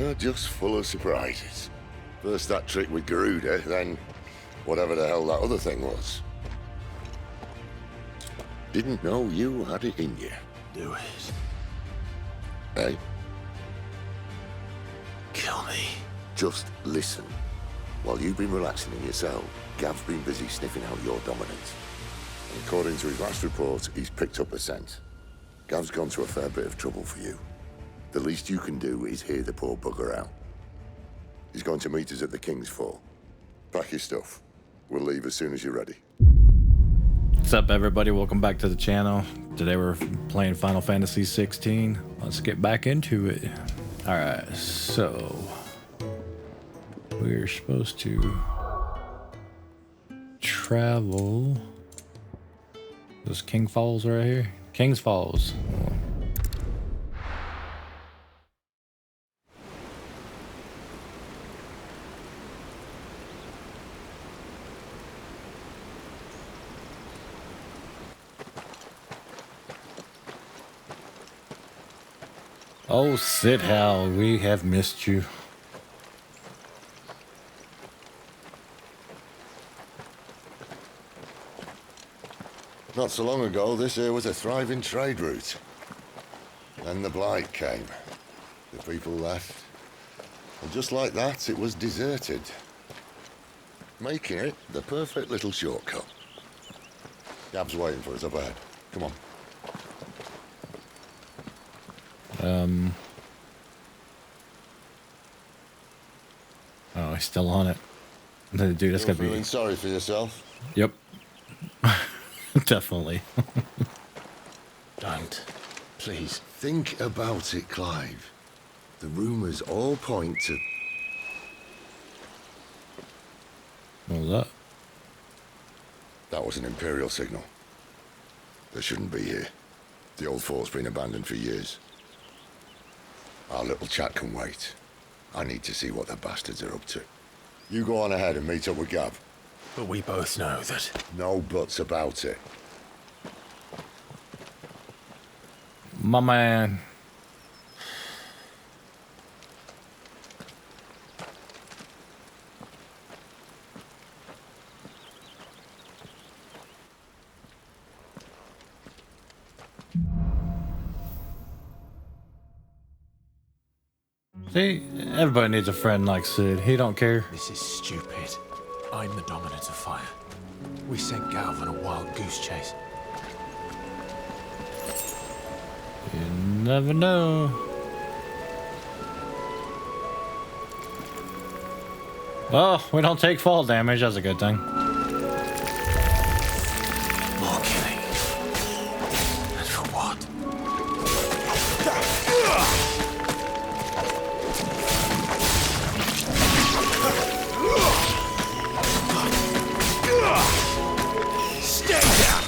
You're just full of surprises. First that trick with Garuda, then whatever the hell that other thing was. Didn't know you had it in you. Do it. Hey? Kill me. Just listen. While you've been relaxing in your cell, Gav's been busy sniffing out your dominance. And according to his last report, he's picked up a scent. Gav's gone to a fair bit of trouble for you. The least you can do is hear the poor bugger out. He's going to meet us at the King's Fall. Pack your stuff. We'll leave as soon as you're ready. What's up, everybody? Welcome back to the channel. Today we're playing Final Fantasy 16. Let's get back into it. Alright, so we're supposed to travel. This King Falls right here. King's Falls. Oh, Sid Hal, we have missed you. Not so long ago, this here was a thriving trade route. Then the Blight came. The people left. And just like that, it was deserted. Making it the perfect little shortcut. Gab's waiting for us up ahead. Come on. Oh, he's still on it. Dude, that's gonna be... Feeling sorry for yourself? Yep. Definitely. Don't. Please. Think about it, Clive. The rumors all point to... What was that? That was an Imperial signal. They shouldn't be here. The old fort's been abandoned for years. Our little chat can wait. I need to see what the bastards are up to. You go on ahead and meet up with Gab. But we both know that... No buts about it. My man. See, everybody needs a friend like Sid. He don't care. This is stupid. I'm the dominant of fire. We sent Galv on a wild goose chase. You never know. Oh, we don't take fall damage. That's a good thing. More killing. And for what? Stay down!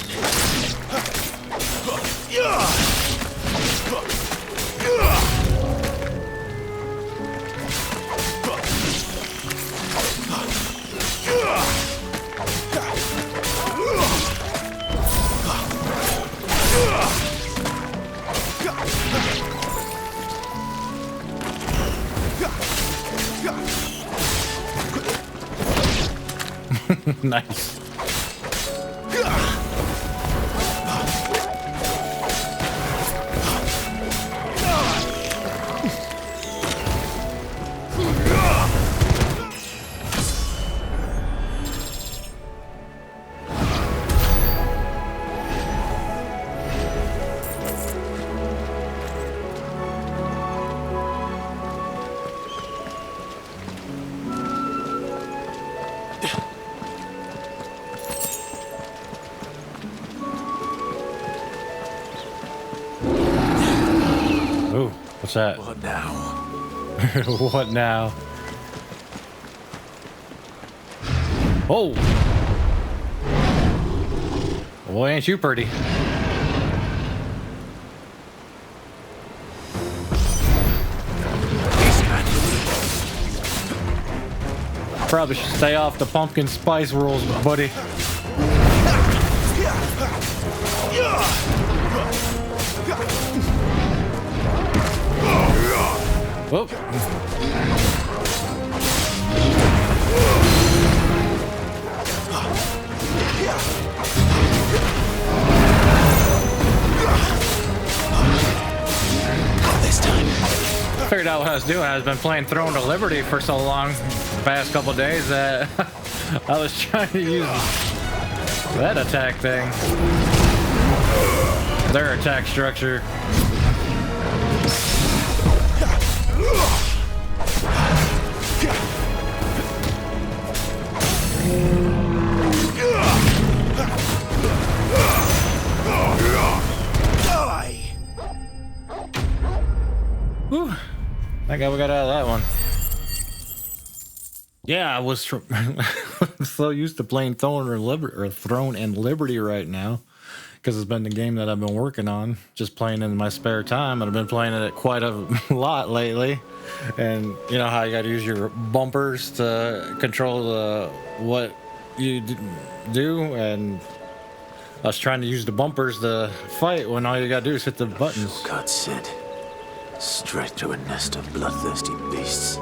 Nice. What's that? What now? What now? Oh! Boy, ain't you pretty. Probably should stay off the pumpkin spice rules, buddy. Whoop. This time. Figured out what I was doing. I've been playing Throne to Liberty for so long, the past couple days, that I was trying to use that attack thing. Their attack structure. Whew. I think we got out of that one. Yeah, I was so used to playing Throne and Liberty right now, because it's been the game that I've been working on, just playing in my spare time, and I've been playing it quite a lot lately. And you know how you got to use your bumpers to control what you do, and I was trying to use the bumpers to fight when all you got to do is hit the buttons. God said, straight to a nest of bloodthirsty beasts.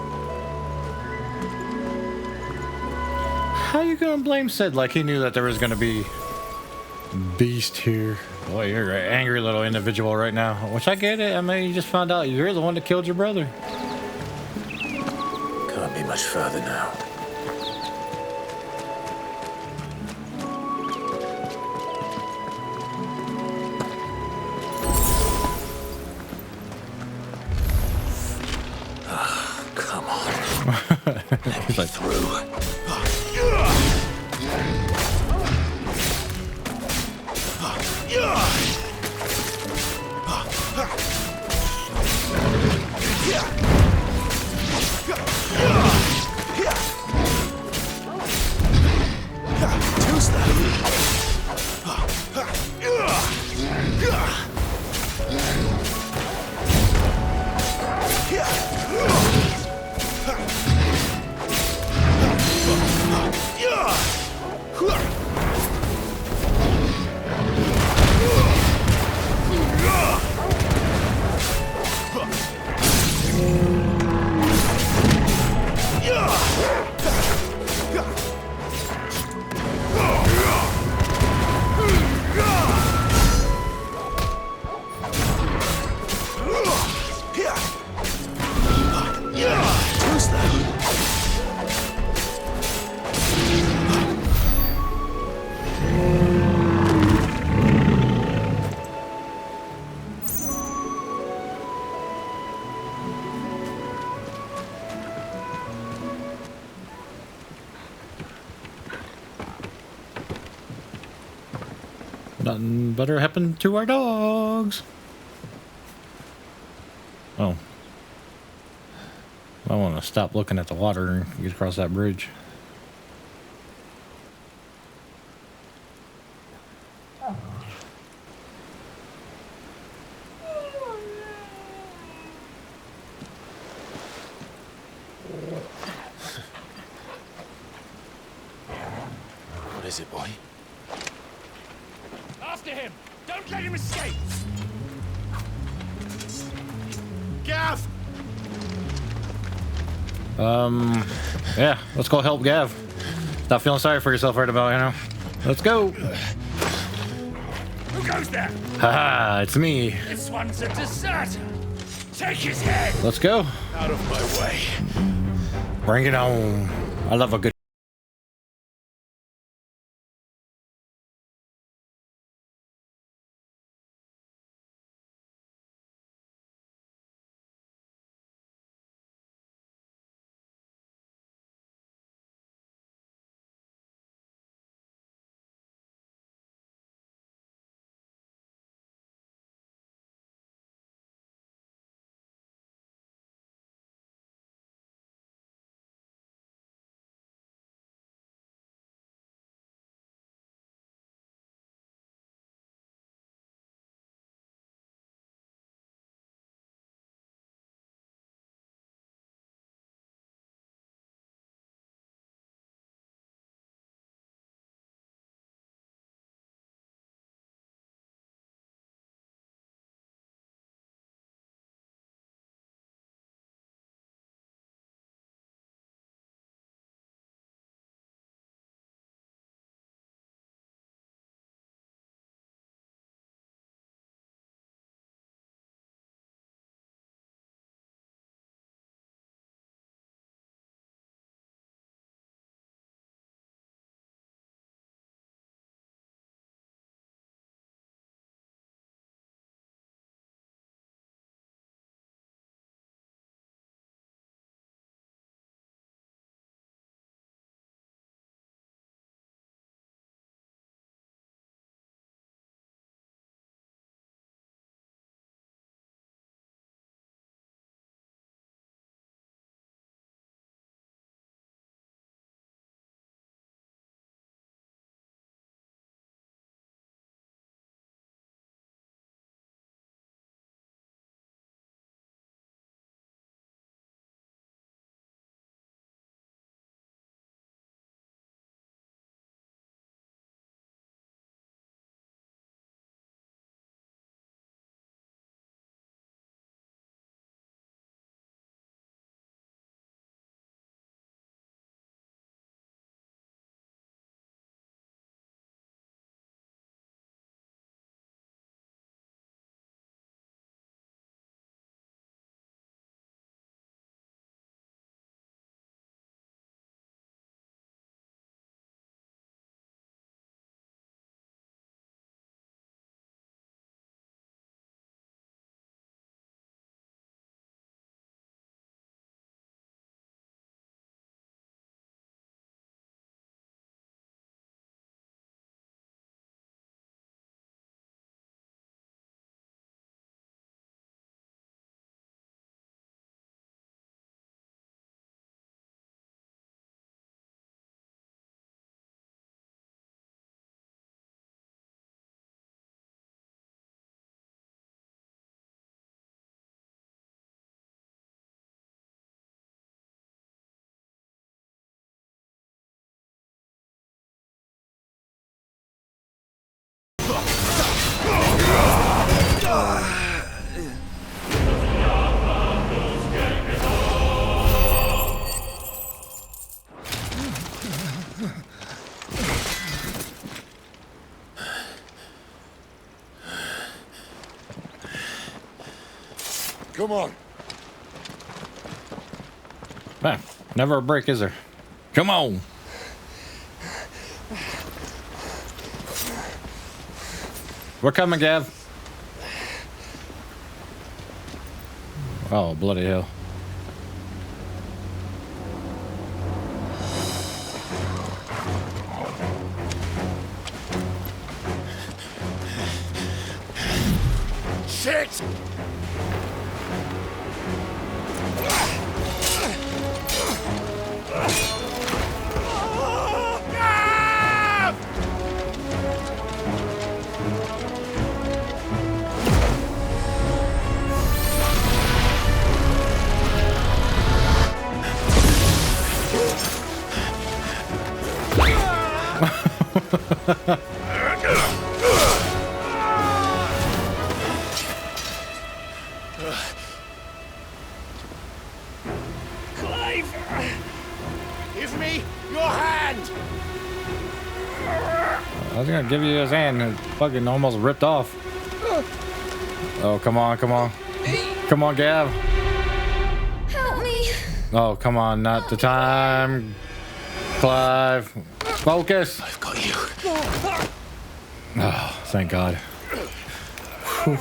How you gonna blame Sid like he knew that there was gonna be beast here? Boy, you're an angry little individual right now. Which I get it. I mean, you just found out you're the one that killed your brother. Can't be much further now. Come on. He's like, Through. nothing better happened to our dogs. Oh. I want to stop looking at the water and get across that bridge. What is it, boy? After him! Don't let him escape! Gav! Yeah, let's go help Gav. Stop feeling sorry for yourself right about, you know. Let's go. Who goes there? Haha, it's me. This one's a deserter! Take his head! Let's go. Out of my way! Bring it on. I love a good Come on. Man, never a break, is there? Come on. We're coming, Gav. Oh, bloody hell. Shit! Clive! Give me your hand! I was gonna give you his hand and it fucking almost ripped off. Oh, come on, come on. Come on, Gav. Help me. Oh, come on, not the time. Clive. Focus. I've got you. Oh, thank God. Whew.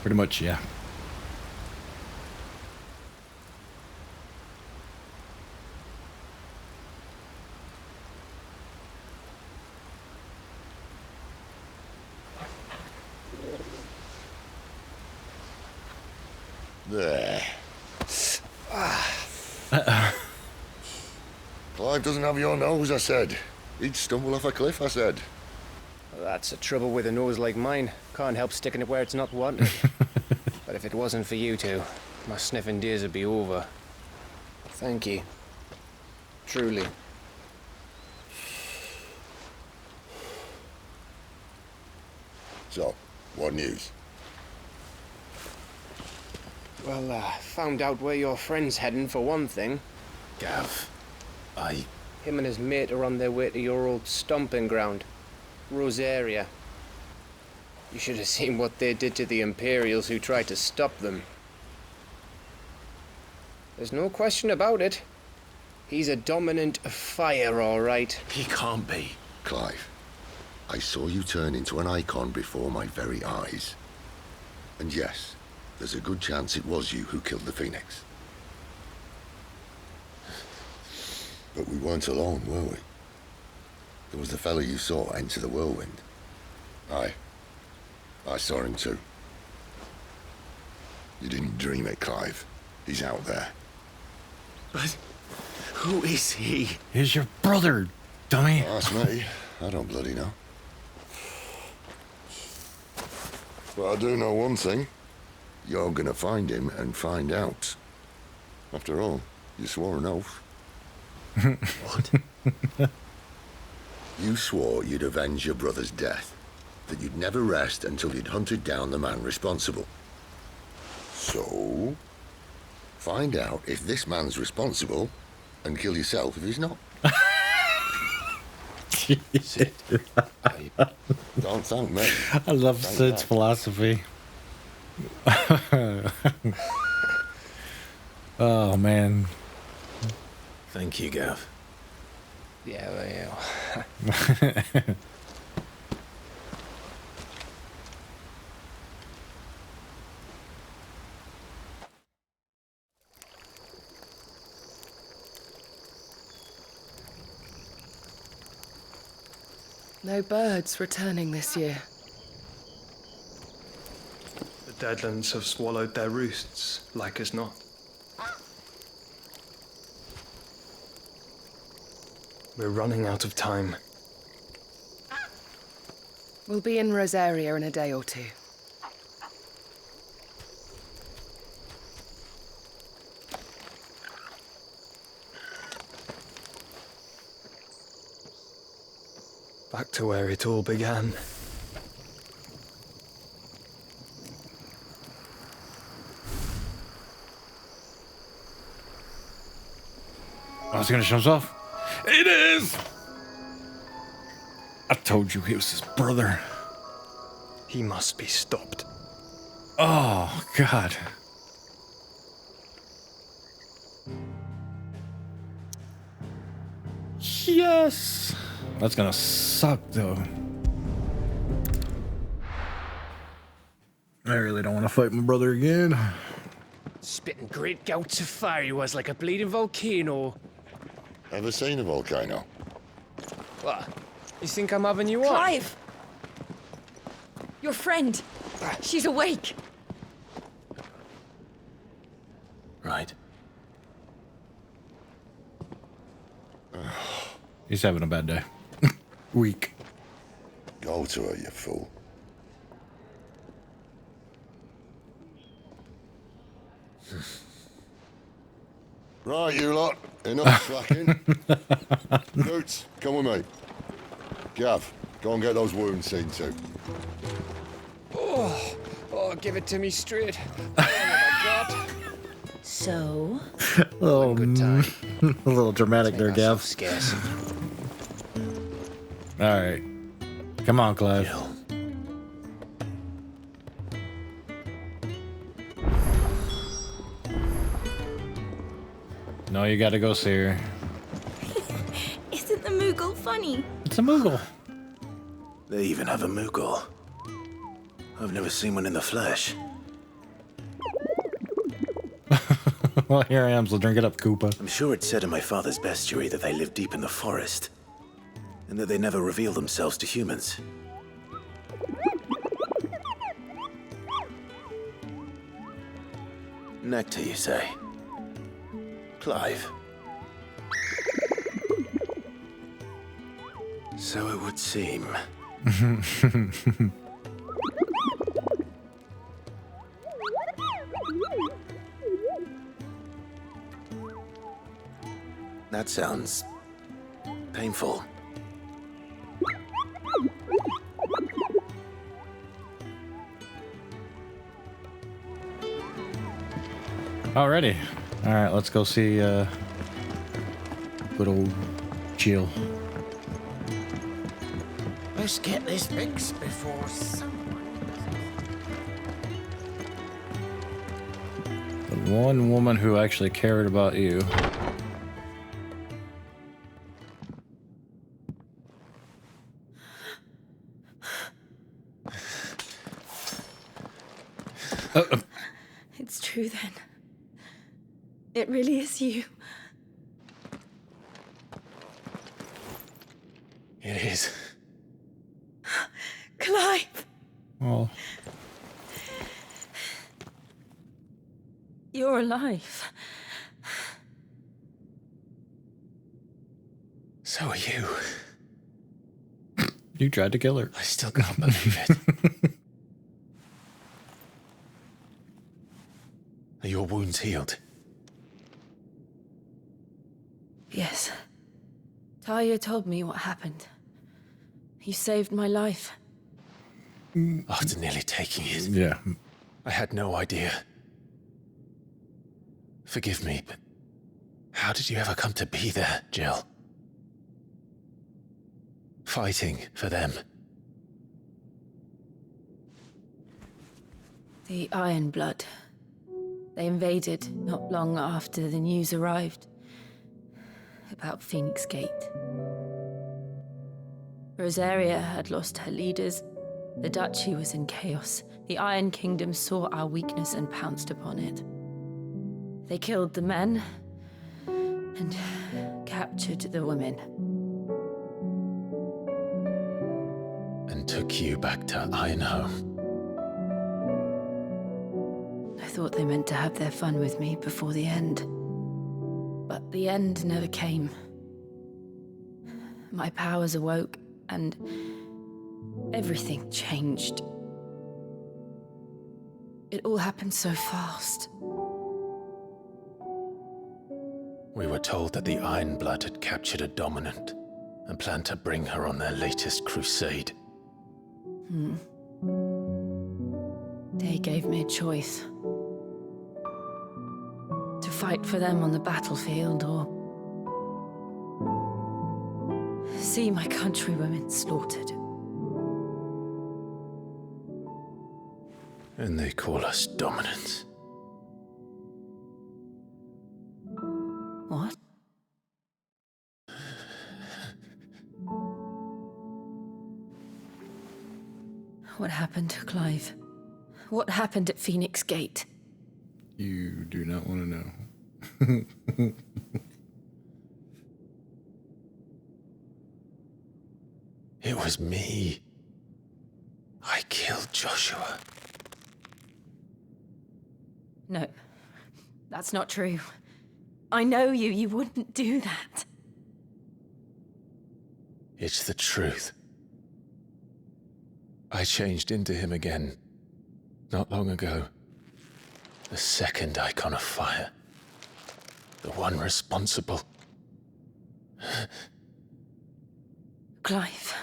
Pretty much, yeah. There. Clive doesn't have your nose, I said. He'd stumble off a cliff, I said. That's the trouble with a nose like mine. Can't help sticking it where it's not wanted. But if it wasn't for you two, my sniffing days would be over. Thank you. Truly. So, what news? Well, found out where your friend's heading for one thing. Gav, Him and his mate are on their way to your old stomping ground, Rosaria. You should have seen what they did to the Imperials who tried to stop them. There's no question about it. He's a dominant of fire, all right. he can't be. Clive, I saw you turn into an Eikon before my very eyes. And yes, there's a good chance it was you who killed the Phoenix. But we weren't alone, were we? There was the fellow you saw enter the whirlwind. I saw him too. You didn't dream it, Clive. He's out there. But who is he? He's your brother, dummy. Ask me. I don't bloody know. But I do know one thing. You're gonna find him and find out. After all, you swore an oath. What? You swore you'd avenge your brother's death. That you'd never rest until you'd hunted down the man responsible. So, find out if this man's responsible and kill yourself if he's not. Sid, Don't thank me. I love Thank Sid's God. philosophy. Oh, man. thank you, Gav. Yeah, well, No birds returning this year. The Deadlands have swallowed their roosts, like as not. We're running out of time. We'll be in Rosaria in a day or two. Back to where it all began. Oh, it's gonna show himself. It is! I told you he was his brother. He must be stopped. Oh, God. Yes! That's gonna suck, though. I really don't want to fight my brother again. Spitting great gouts of fire he was like a bleeding volcano. Ever seen a volcano? What? You think I'm having you on? Clive! Your friend. She's awake. Right. He's having a bad day. Weak. Go to her, you fool. Right, you lot. Enough slacking. Boots, come with me. Gav, go and get those wounds seen to. Oh, give it to me straight. Oh my God. So? Oh, Good time. a little dramatic there, Gav. Scarce. All right. Come on, Clive. Jill. No, you gotta go see her. Isn't the Moogle funny? It's a Moogle. They even have a Moogle. I've never seen one in the flesh. Well, here I am, so drink it up, Koopa. I'm sure it said in my father's bestiary that they live deep in the forest, and that they never reveal themselves to humans. Nectar, you say? Clive. So it would seem. That sounds painful. Alrighty. All right, let's go see good old Jill. Let's get this fixed before someone... The one woman who actually cared about you. It's true then. It really is you. It is. Clive! Oh, You're alive. So are you. you tried to kill her. I still can't believe it. Are your wounds healed? Yes. Talia told me what happened. You saved my life. After nearly taking it, Yeah. I had no idea. Forgive me, but how did you ever come to be there, Jill? Fighting for them. The Iron Blood. They invaded not long after the news arrived about Phoenix Gate. Rosaria had lost her leaders. The Duchy was in chaos. The Iron Kingdom saw our weakness and pounced upon it. They killed the men and captured the women. And took you back to Ironhome. I thought they meant to have their fun with me before the end. But the end never came. My powers awoke, and everything changed. It all happened so fast. We were told that the Iron Blood had captured a dominant and plan to bring her on their latest crusade. They gave me a choice. To fight for them on the battlefield or see my countrywomen slaughtered. And they call us dominants. What? What happened to Clive? What happened at Phoenix Gate? You do not want to know. It was me. I killed Joshua. No, that's not true. I know you. You wouldn't do that. It's the truth. I changed into him again, not long ago. The second Eikon of Fire. The one responsible. Clive.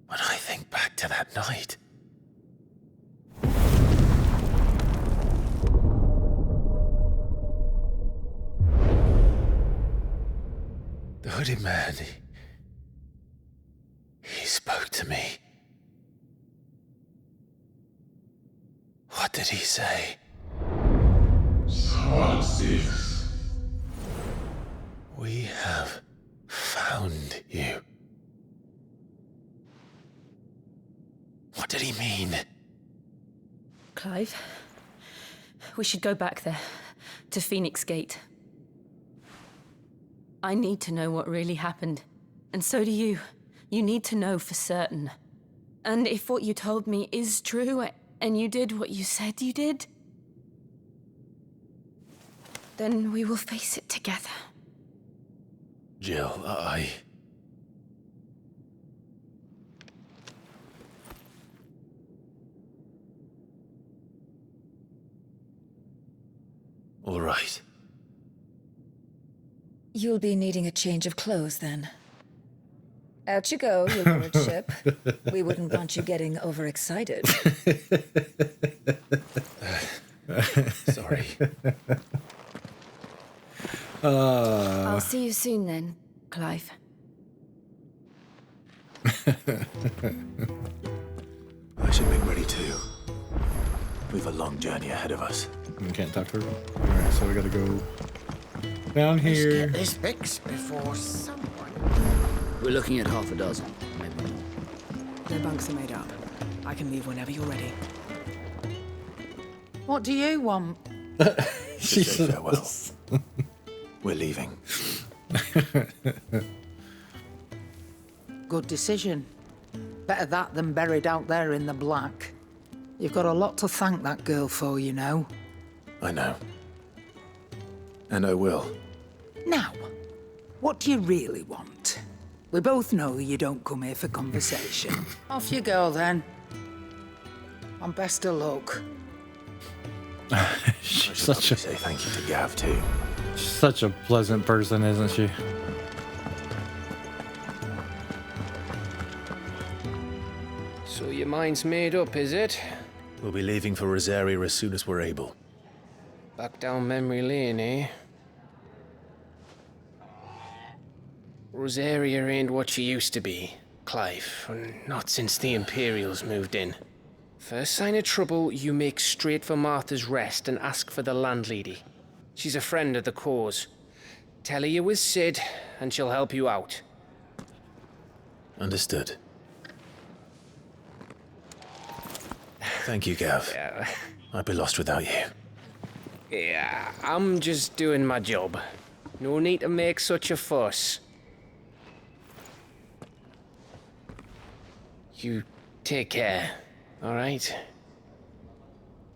When I think back to that night... The hooded man, he spoke to me. What did he say? We have found you. What did he mean? Clive, we should go back there, to Phoenix Gate. I need to know what really happened, and so do you. You need to know for certain. And if what you told me is true, and you did what you said you did, then we will face it together. Jill, All right. You'll be needing a change of clothes, then. Out you go, your lordship. We wouldn't want you getting overexcited. Sorry. I'll see you soon then, Clive. I should make ready too. We've a long journey ahead of us. We can't talk to her. Alright, so we gotta go down here. Let's get this fixed before someone... We're looking at half a dozen, maybe more. No bunks are made up. I can leave whenever you're ready. What do you want? She said farewell. We're leaving. Good decision. Better that than buried out there in the black. You've got a lot to thank that girl for, you know. I know. And I will. Now, what do you really want? We both know you don't come here for conversation. Off you go, then. And best of luck. She's such a... say thank you to Gav, too. She's such a pleasant person, isn't she? So your mind's made up, is it? We'll be leaving for Rosaria as soon as we're able. Back down memory lane, eh? Rosaria ain't what she used to be, Clive. Not since the Imperials moved in. First sign of trouble, you make straight for Martha's Rest and ask for the landlady. She's a friend of the cause. Tell her you was Sid, and she'll help you out. Understood. Thank you, Gav. Yeah. I'd be lost without you. Yeah, I'm just doing my job. No need to make such a fuss. You take care, all right?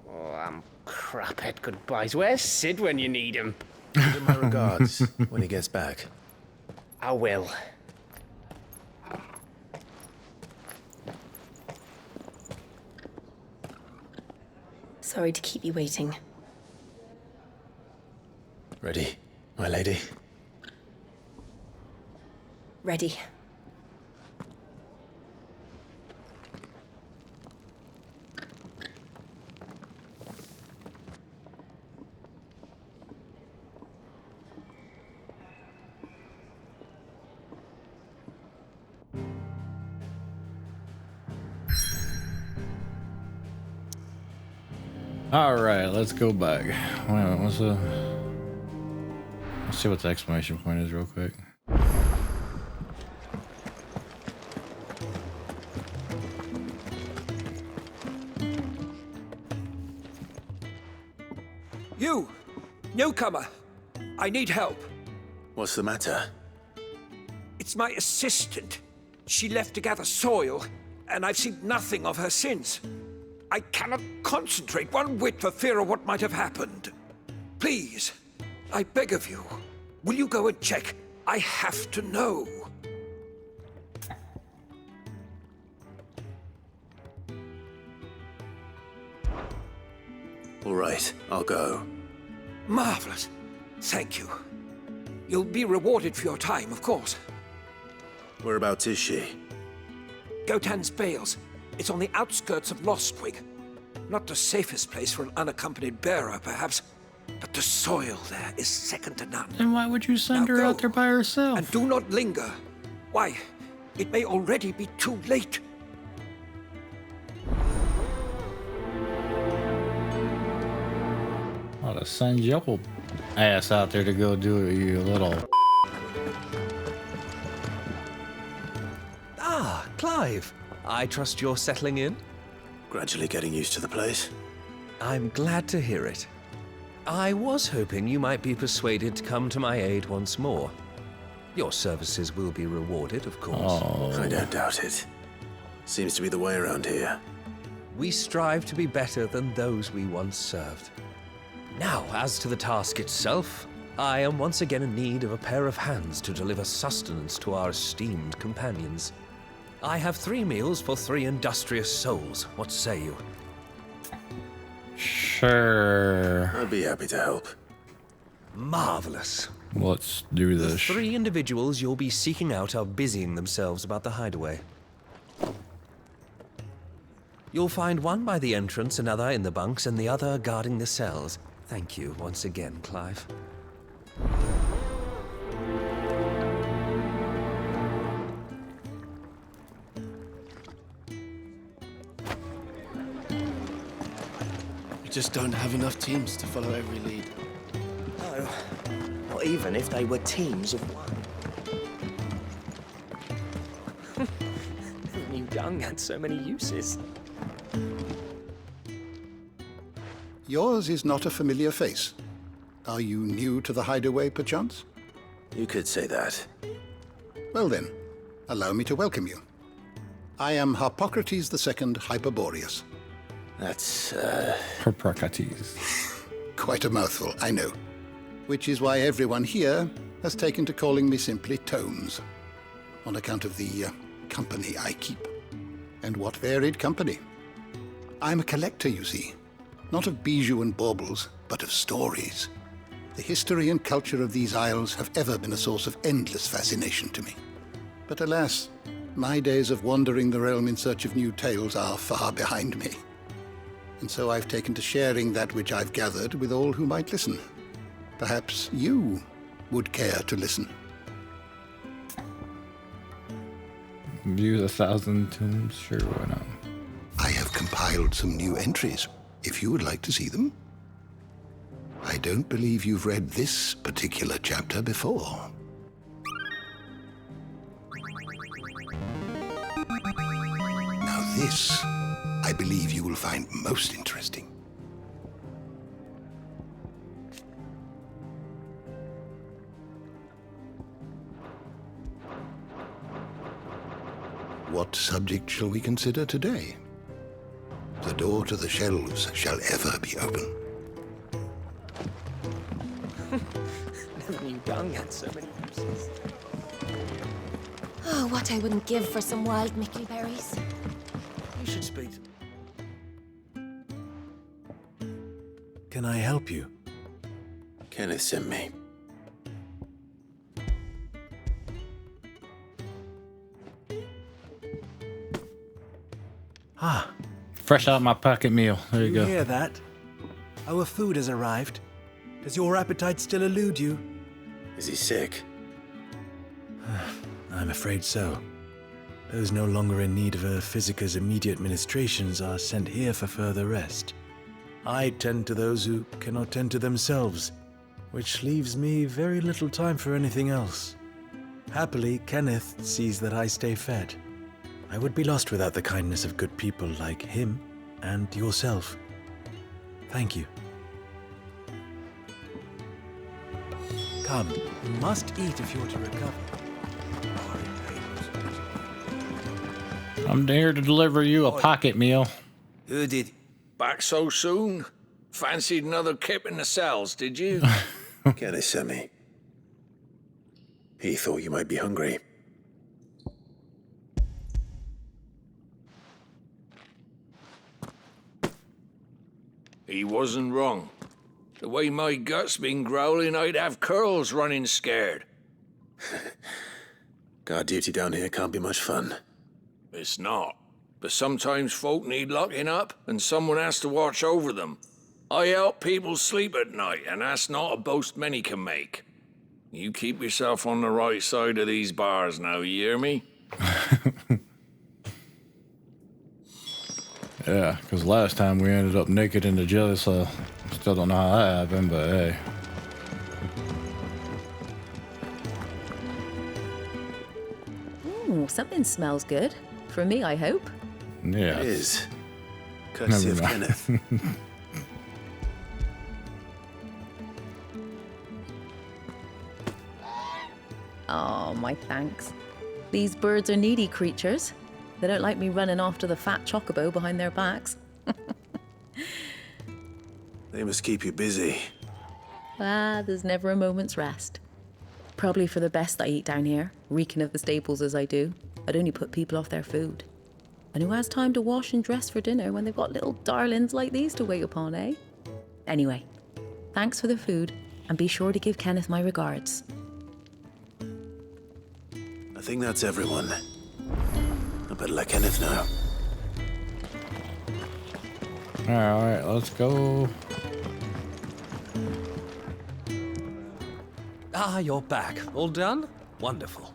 Oh, I'm crap at goodbyes. Where's Sid when you need him? Give him my regards when he gets back. I will. Sorry to keep you waiting. Ready, my lady? Ready. All right, let's go back. Wait a minute, what's the... Let's see what the exclamation point is real quick. You! Newcomer! I need help. What's the matter? It's my assistant. She left to gather soil, and I've seen nothing of her since. I cannot concentrate one whit for fear of what might have happened. Please, I beg of you, will you go and check? I have to know. All right, I'll go. Marvelous. Thank you. You'll be rewarded for your time, of course. Whereabouts is she? Gotan's Bales. It's on the outskirts of Lostwig. Not the safest place for an unaccompanied bearer, perhaps, but the soil there is second to none. Then why would you send her out there by herself? And do not linger. Why, it may already be too late. Ought to send your ass out there to go do it, you little... Ah, Clive. I trust you're settling in? Gradually getting used to the place. I'm glad to hear it. I was hoping you might be persuaded to come to my aid once more. Your services will be rewarded, of course. Oh. I don't doubt it. Seems to be the way around here. We strive to be better than those we once served. Now, as to the task itself, I am once again in need of a pair of hands to deliver sustenance to our esteemed companions. I have 3 meals for 3 industrious souls. What say you? Sure. I'd be happy to help. Marvelous. Let's do this. The 3 individuals you'll be seeking out are busying themselves about the hideaway. You'll find one by the entrance, another in the bunks, and the other guarding the cells. Thank you once again, Clive. We just don't have enough teams to follow every lead. No, not even if they were teams of one. Never knew dung had so many uses. Yours is not a familiar face. Are you new to the hideaway, perchance? You could say that. Well then, allow me to welcome you. I am Harpocrates II Hyperboreus. That's, Harpocrates. Quite a mouthful, I know. Which is why everyone here has taken to calling me simply Tomes, on account of the company I keep. And what varied company. I'm a collector, you see. Not of bijou and baubles, but of stories. The history and culture of these isles have ever been a source of endless fascination to me. But alas, my days of wandering the realm in search of new tales are far behind me. And so I've taken to sharing that which I've gathered with all who might listen. Perhaps you would care to listen. View the 1,000 tombs, sure, why not? I have compiled some new entries, if you would like to see them. I don't believe you've read this particular chapter before. Now this, I believe you will find most interesting. What subject shall we consider today? The door to the shelves shall ever be open. Never knew dung had so many uses. Oh, what I wouldn't give for some wild mickleberries. You should speak. Can I help you? Kenneth sent me. Ah. Fresh out my pocket meal. There you go. Hear that? Our food has arrived. Does your appetite still elude you? Is he sick? I'm afraid so. Those no longer in need of a Physica's immediate ministrations are sent here for further rest. I tend to those who cannot tend to themselves, which leaves me very little time for anything else. Happily, Kenneth sees that I stay fed. I would be lost without the kindness of good people like him and yourself. Thank you. Come, you must eat if you're to recover. I'm here to deliver you a pocket meal. Who did? Back so soon? Fancied another kip in the cells, did you? Kenneth sent me. He thought you might be hungry. He wasn't wrong. The way my gut's been growling, I'd have curls running scared. Guard duty down here can't be much fun. It's not. But sometimes folk need locking up, and someone has to watch over them. I help people sleep at night, and that's not a boast many can make. You keep yourself on the right side of these bars now, you hear me? Yeah, because last time we ended up naked in the jail, so still don't know how that happened, but hey. Ooh, something smells good. For me, I hope. Yeah. It is. Courtesy of Kenneth. Oh, my thanks. These birds are needy creatures. They don't like me running after the fat chocobo behind their backs. They must keep you busy. There's never a moment's rest. Probably for the best I eat down here, reeking of the staples as I do. I'd only put people off their food. And who has time to wash and dress for dinner when they've got little darlings like these to wait upon, eh? Anyway, thanks for the food, and be sure to give Kenneth my regards. I think that's everyone. I better let Kenneth know. Alright, let's go. Ah, you're back. All done? Wonderful.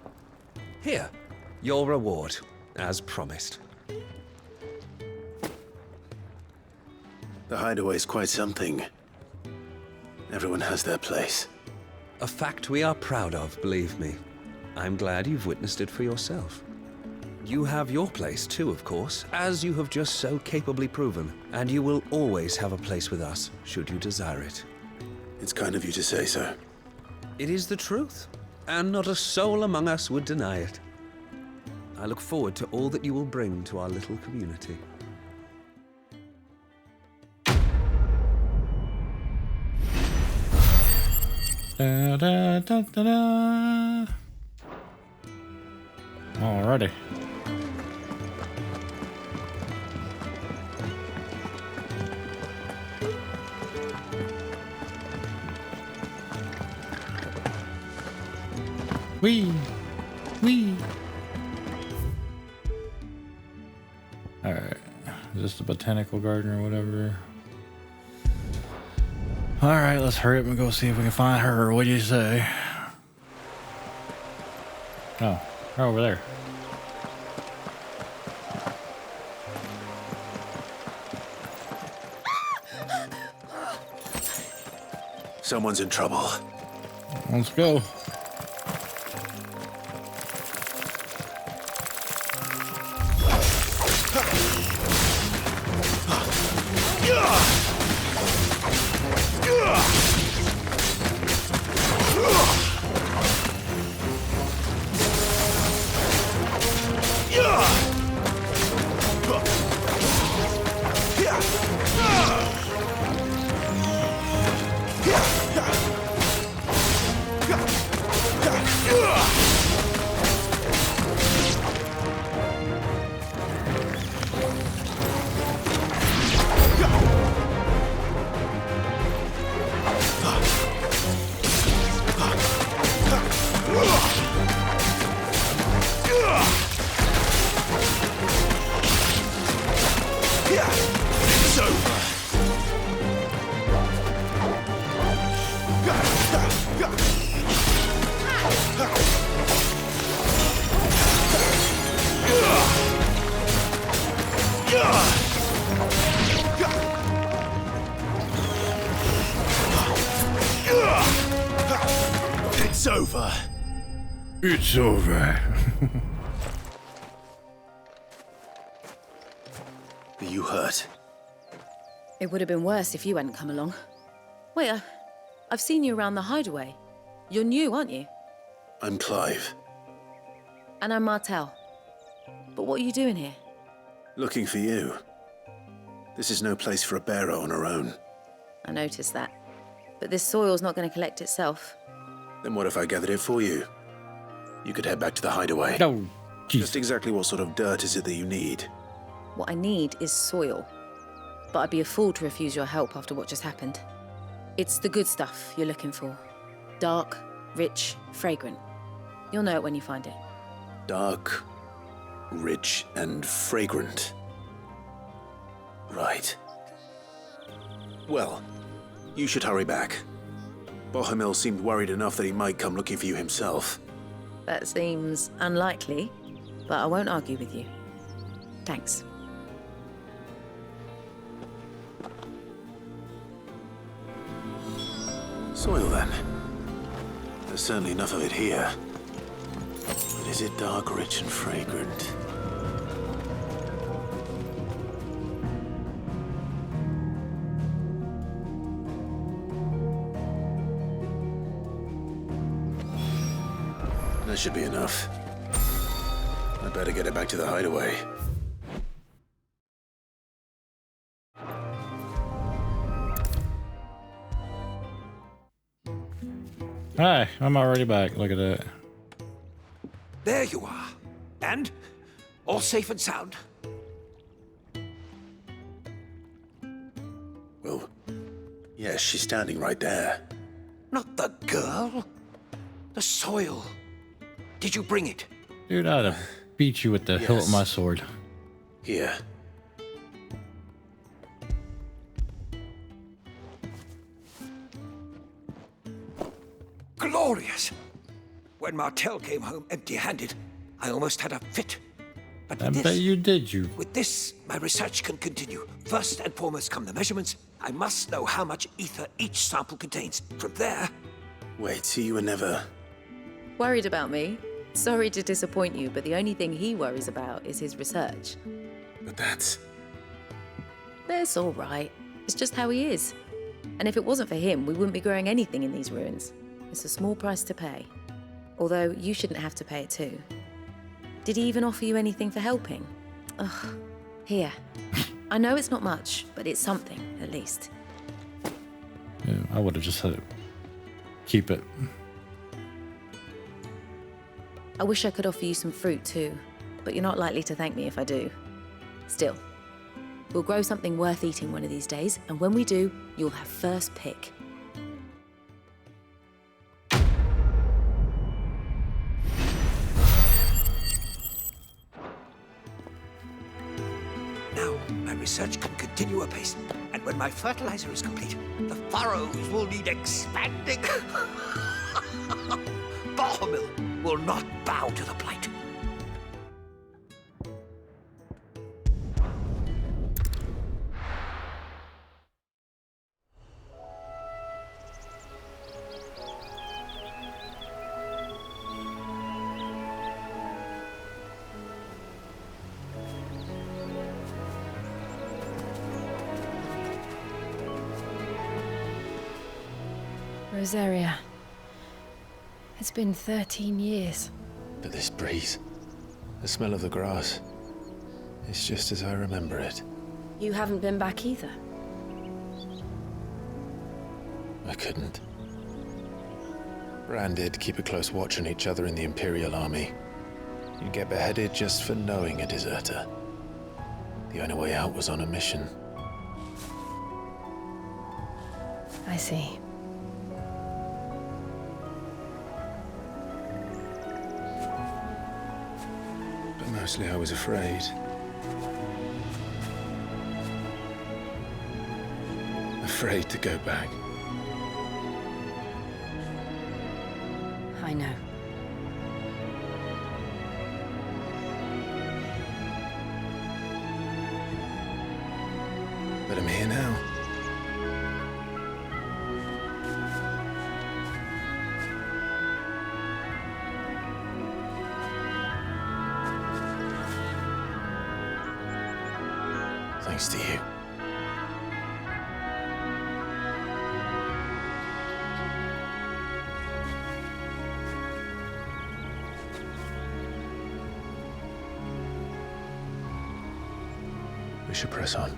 Here, your reward, as promised. The hideaway's quite something. Everyone has their place. A fact we are proud of, believe me. I'm glad you've witnessed it for yourself. You have your place too, of course, as you have just so capably proven, and you will always have a place with us, should you desire it. It's kind of you to say so. It is the truth, and not a soul among us would deny it. I look forward to all that you will bring to our little community. Da, da, da, da, da. Alrighty. Wee! Alright. Is this the botanical garden or whatever? Alright, let's hurry up and go see if we can find her. What do you say? Oh, they're over there. Someone's in trouble. Let's go. It's over. It's over. Are you hurt? It would have been worse if you hadn't come along. Wait, I've seen you around the hideaway. You're new, aren't you? I'm Clive. And I'm Martel. But what are you doing here? Looking for you. This is no place for a bearer on her own. I noticed that. But this soil's not going to collect itself. Then what if I gathered it for you? You could head back to the hideaway. No, Just exactly what sort of dirt is it that you need? What I need is soil. But I'd be a fool to refuse your help after what just happened. It's the good stuff you're looking for. Dark, rich, fragrant. You'll know it when you find it. Dark, rich, and fragrant. Right. Well, you should hurry back. Bohemil seemed worried enough that he might come looking for you himself. That seems unlikely, but I won't argue with you. Thanks. Soil, then. There's certainly enough of it here. But is it dark, rich, and fragrant? That should be enough. I better get it back to the hideaway. Hi, I'm already back. Look at that. There you are. And? All safe and sound? Well, yes, she's standing right there. Not the girl. The soil. Did you bring it? Dude, I'd have beat you with the hilt of my sword. Here. Glorious! When Martel came home empty-handed, I almost had a fit. But I with bet you did, you. With this, my research can continue. First and foremost come the measurements. I must know how much ether each sample contains. From there... Wait, so you were never... Worried about me? Sorry to disappoint you, but the only thing he worries about is his research. But that's all right. It's just how he is. And if it wasn't for him, we wouldn't be growing anything in these ruins. It's a small price to pay. Although, you shouldn't have to pay it too. Did he even offer you anything for helping? Ugh. Here. I know it's not much, but it's something, at least. Yeah, I would have just said it. Keep it. I wish I could offer you some fruit too, but you're not likely to thank me if I do. Still, we'll grow something worth eating one of these days, and when we do, you'll have first pick. Now, my research can continue apace. And when my fertilizer is complete, the furrows will need expanding. Bohemil will not bow to the plight. Rosaria. It's been 13 years. But this breeze, the smell of the grass, it's just as I remember it. You haven't been back either. I couldn't. Bran did keep a close watch on each other in the Imperial Army. You'd get beheaded just for knowing a deserter. The only way out was on a mission. I see. But mostly I was afraid. Afraid to go back. I know. But I'm here now. Thanks to you. We should press on.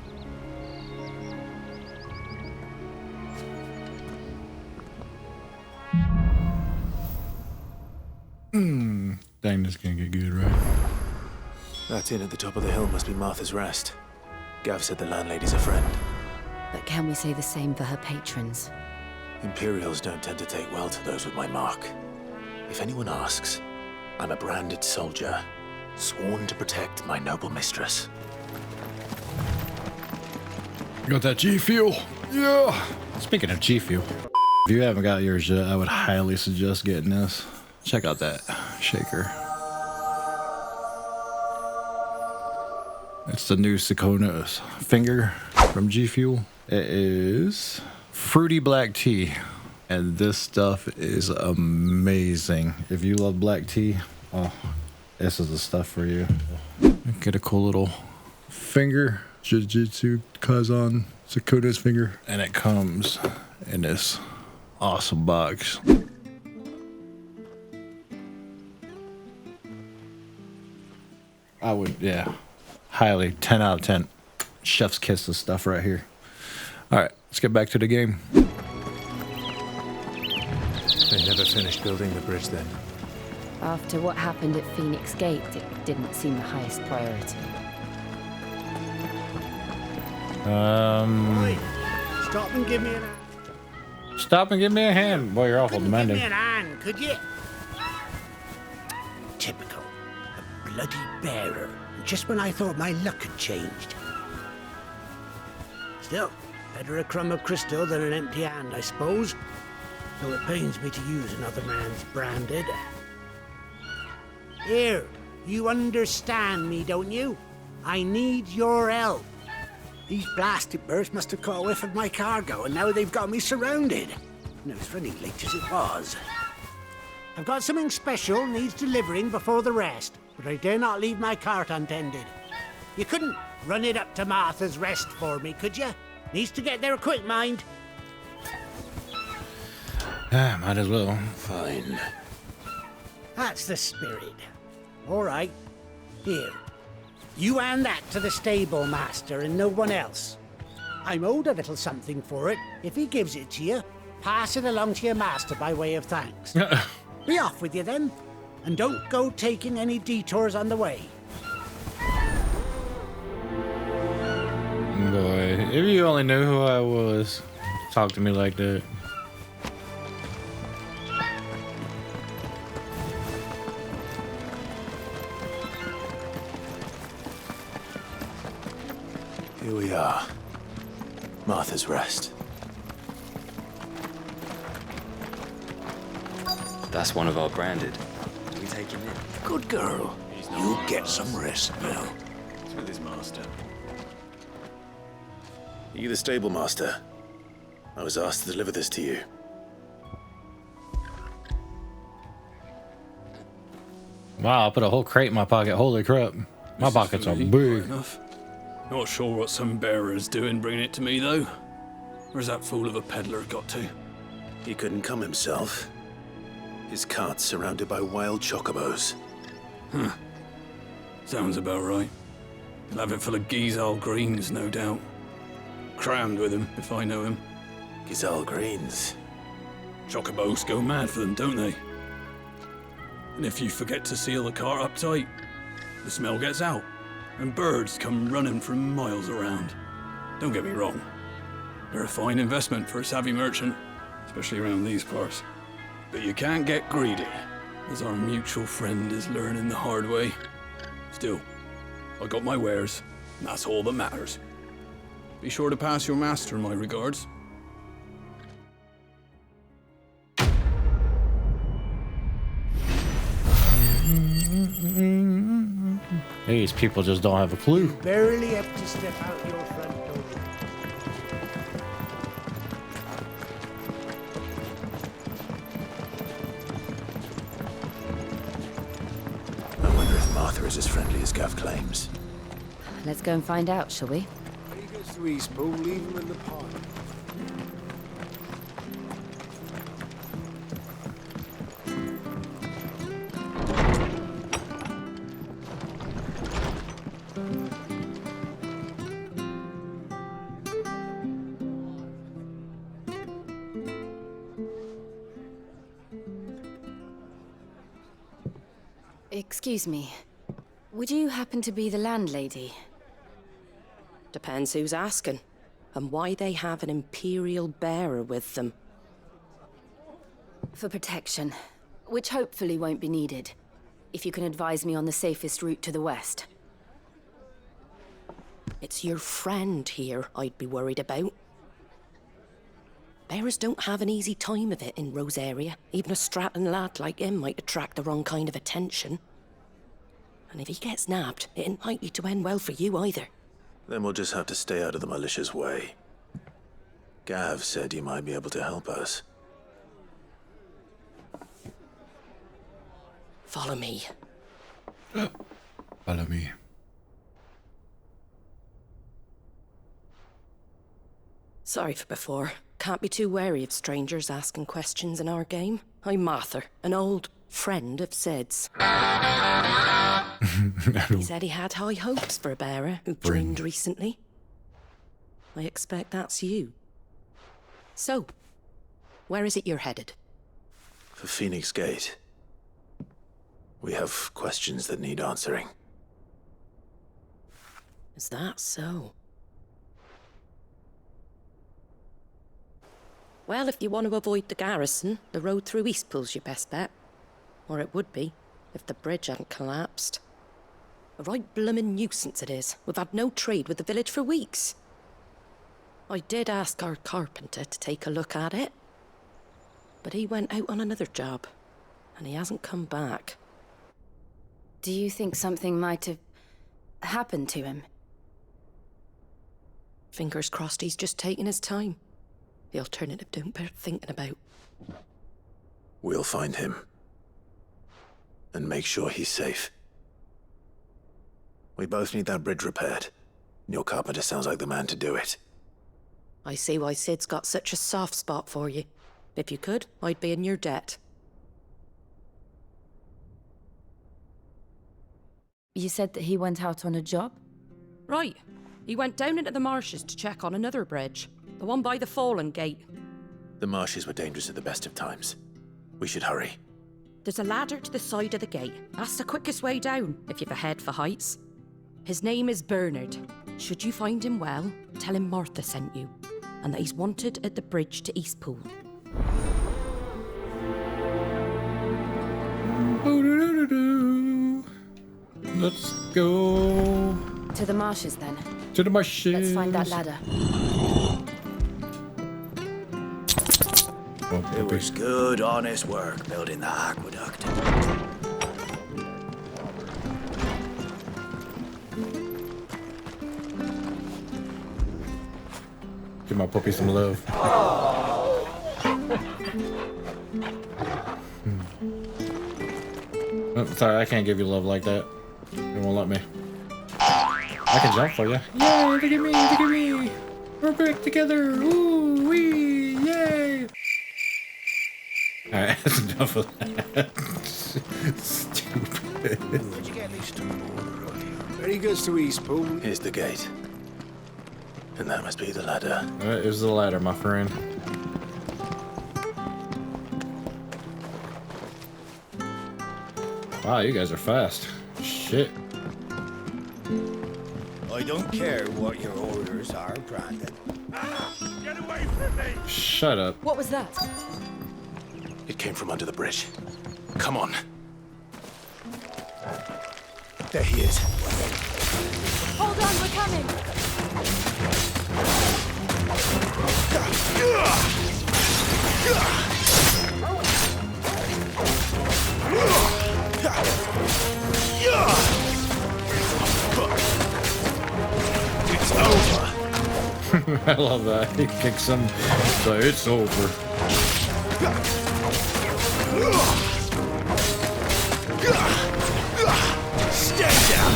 Dang, this gonna get good, right? That inn at the top of the hill must be Martha's Rest. Gav said the landlady's a friend. But can we say the same for her patrons? Imperials don't tend to take well to those with my mark. If anyone asks, I'm a branded soldier, sworn to protect my noble mistress. Got that G Fuel? Yeah! Speaking of G Fuel, if you haven't got yours yet, I would highly suggest getting this. Check out that shaker. It's the new Sakona's finger from G Fuel. It is fruity black tea, and this stuff is amazing. If you love black tea, oh, this is the stuff for you. Get a cool little finger, Jiu-Jitsu Kazan Sakona's finger, and it comes in this awesome box. I would, yeah, highly 10 out of 10. Chef's kiss this stuff right here. All right, let's get back to the game. They never finished building the bridge then. After what happened at Phoenix Gate, it didn't seem the highest priority. Stop and give me an hand. Stop and give me a hand. Boy, you're awful demanding. Give me an hand, could you? Typical. A bloody bearer. Just when I thought my luck had changed. Still, better a crumb of crystal than an empty hand, I suppose. Though it pains me to use another man's branded. Here, you understand me, don't you? I need your help. These blasted birds must have caught a whiff of my cargo, and now they've got me surrounded. And it was running late as it was. I've got something special needs delivering before the rest, but I dare not leave my cart untended. You couldn't run it up to Martha's Rest for me, could you? Needs to get there quick, mind. Ah, might as well. Fine. That's the spirit. All right. Here. You hand that to the stable master and no one else. I'm owed a little something for it. If he gives it to you, pass it along to your master by way of thanks. Be off with you then. And don't go taking any detours on the way. Boy, if you only knew who I was, talk to me like that. Here we are. Martha's Rest. That's one of our branded. Do we take him in? Good girl. You get some rest now. It's with his master. Are you the stable master? I was asked to deliver this to you. Wow, I put a whole crate in my pocket. Holy crap. My pockets are big. Enough. Not sure what some bearer's doing bringing it to me, though. Where's that fool of a peddler got to? He couldn't come himself. His cart's surrounded by wild chocobos. Huh. Sounds about right. He'll have it full of Gizal greens, no doubt. Crammed with him, if I know him. Gizal greens? Chocobos go mad for them, don't they? And if you forget to seal the cart up tight, the smell gets out, and birds come running from miles around. Don't get me wrong. They're a fine investment for a savvy merchant, especially around these parts. But you can't get greedy, as our mutual friend is learning the hard way. Still, I got my wares, and that's all that matters. Be sure to pass your master my regards. These people just don't have a clue. Barely have to step out your front door. I wonder if Martha is as friendly as Gav claims. Let's go and find out, shall we? to Eastpool, leave him in the pot. Excuse me. Would you happen to be the landlady? Depends who's asking, and why they have an Imperial bearer with them. For protection, which hopefully won't be needed. If you can advise me on the safest route to the west. It's your friend here I'd be worried about. Bearers don't have an easy time of it in Rosaria. Even a Stratton lad like him might attract the wrong kind of attention. And if he gets nabbed, it ain't likely to end well for you either. Then we'll just have to stay out of the malicious way. Gav said you might be able to help us. Follow me. Follow me. Sorry for before. Can't be too wary of strangers asking questions in our game. I'm Martha, an old friend of Sid's. He said he had high hopes for a bearer who joined recently. I expect that's you. So, where is it you're headed? For Phoenix Gate. We have questions that need answering. Is that so? Well, if you want to avoid the garrison, the road through Eastpool's your best bet. Or it would be, if the bridge hadn't collapsed. A right bloomin' nuisance it is. We've had no trade with the village for weeks. I did ask our carpenter to take a look at it. But he went out on another job, and he hasn't come back. Do you think something might have happened to him? Fingers crossed he's just taking his time. The alternative don't bear thinking about. We'll find him. And make sure he's safe. We both need that bridge repaired. Your carpenter sounds like the man to do it. I see why Sid's got such a soft spot for you. If you could, I'd be in your debt. You said that he went out on a job? Right. He went down into the marshes to check on another bridge. The one by the Fallen Gate. The marshes were dangerous at the best of times. We should hurry. There's a ladder to the side of the gate. That's the quickest way down, if you've a head for heights. His name is Bernard. Should you find him well, tell him Martha sent you, and that he's wanted at the bridge to Eastpool. Let's go. To the marshes, then. To the marshes. Let's find that ladder. It was good, honest work building the aqueduct. Give my puppy some love. Oh, sorry, I can't give you love like that. It won't let me. I can jump for you. Yay, look at me, look at me. We're back together. Ooh, wee, yay. Alright, that's enough of that. Stupid. Where'd you get these two border of you? Very good to Eastpool. Here's the gate. And that must be the ladder. Alright, here's the ladder, my friend. Wow, you guys are fast. Shit. I don't care what your orders are, Brandon. Get away from me! Shut up. What was that? It came from under the bridge. Come on. There he is. Hold on, we're coming! It's over. I love that. He kicks him, so it's over. Stay down.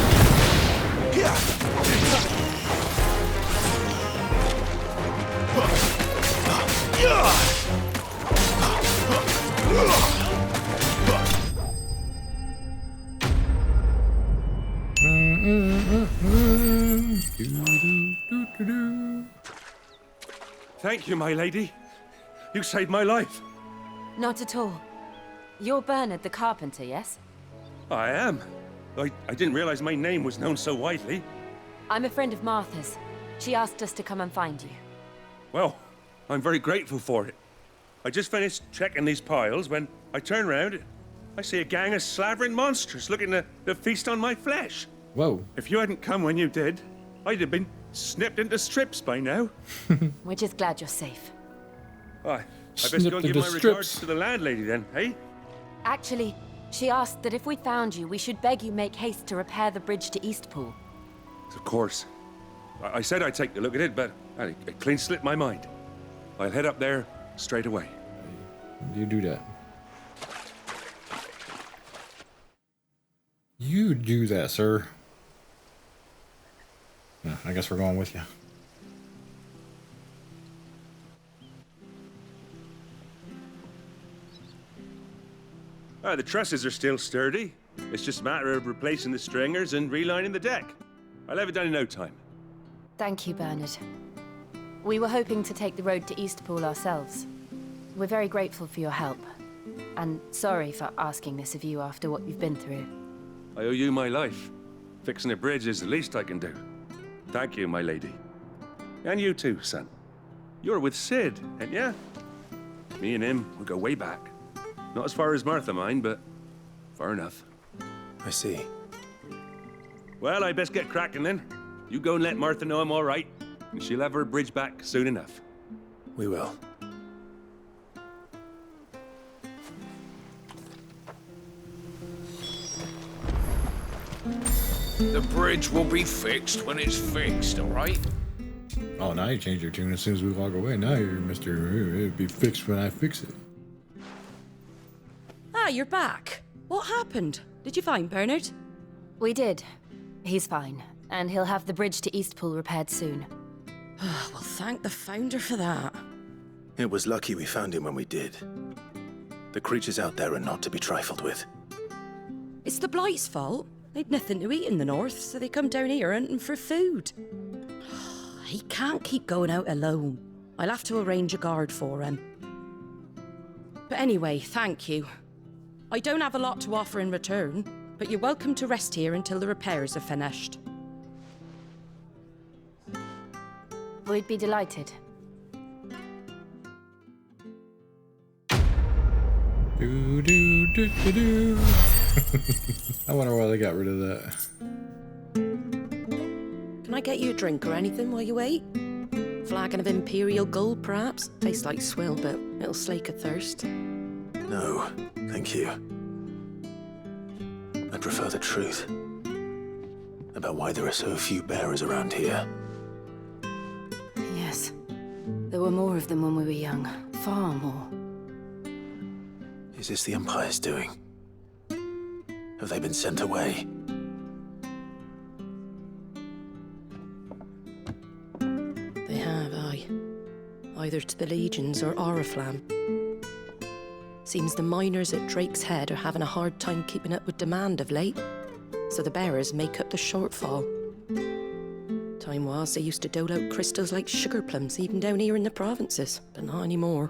Thank you, my lady. You saved my life. Not at all. You're Bernard the carpenter, yes? I am. I didn't realize my name was known so widely. I'm a friend of Martha's. She asked us to come and find you. Well, I'm very grateful for it. I just finished checking these piles when I turn round. I see a gang of slavering monsters looking to feast on my flesh. Whoa. If you hadn't come when you did, I'd have been snipped into strips by now. We're just glad you're safe. I best go and give my regards to the landlady then, eh? Actually, she asked that if we found you, we should beg you make haste to repair the bridge to Eastpool. Of course. I said I'd take a look at it, but it clean slipped my mind. I'll head up there straight away. You do that. You do that, sir. No, I guess we're going with you. The trusses are still sturdy. It's just a matter of replacing the stringers and relining the deck. I'll have it done in no time. Thank you, Bernard. We were hoping to take the road to Eastpool ourselves. We're very grateful for your help. And sorry for asking this of you after what you've been through. I owe you my life. Fixing a bridge is the least I can do. Thank you, my lady. And you too, son. You're with Sid, ain't ya? Me and him, we go way back. Not as far as Martha, mind, but far enough. I see. Well, I best get cracking then. You go and let Martha know I'm all right, and she'll have her bridge back soon enough. We will. The bridge will be fixed when it's fixed, all right? Oh, now you changed your tune as soon as we walk away. Now you're Mr. It'll be fixed when I fix it. Ah, you're back. What happened? Did you find Bernard? We did. He's fine, and he'll have the bridge to Eastpool repaired soon. Well, thank the Founder for that. It was lucky we found him when we did. The creatures out there are not to be trifled with. It's the Blight's fault. They'd nothing to eat in the north, so they come down here hunting for food. He can't keep going out alone. I'll have to arrange a guard for him. But anyway, thank you. I don't have a lot to offer in return, but you're welcome to rest here until the repairs are finished. We'd be delighted. Do do do do do. I wonder why they got rid of that. Can I get you a drink or anything while you wait? Flagon of Imperial Gold, perhaps? Tastes like swill, but it'll slake a thirst. No, thank you. I prefer the truth about why there are so few bearers around here. Yes. There were more of them when we were young. Far more. Is this the Empire's doing? Have they been sent away? They have, aye. Either to the Legions or Oriflamme. Seems the miners at Drake's Head are having a hard time keeping up with demand of late, so the bearers make up the shortfall. Time was they used to dole out crystals like sugar plums even down here in the provinces, but not anymore.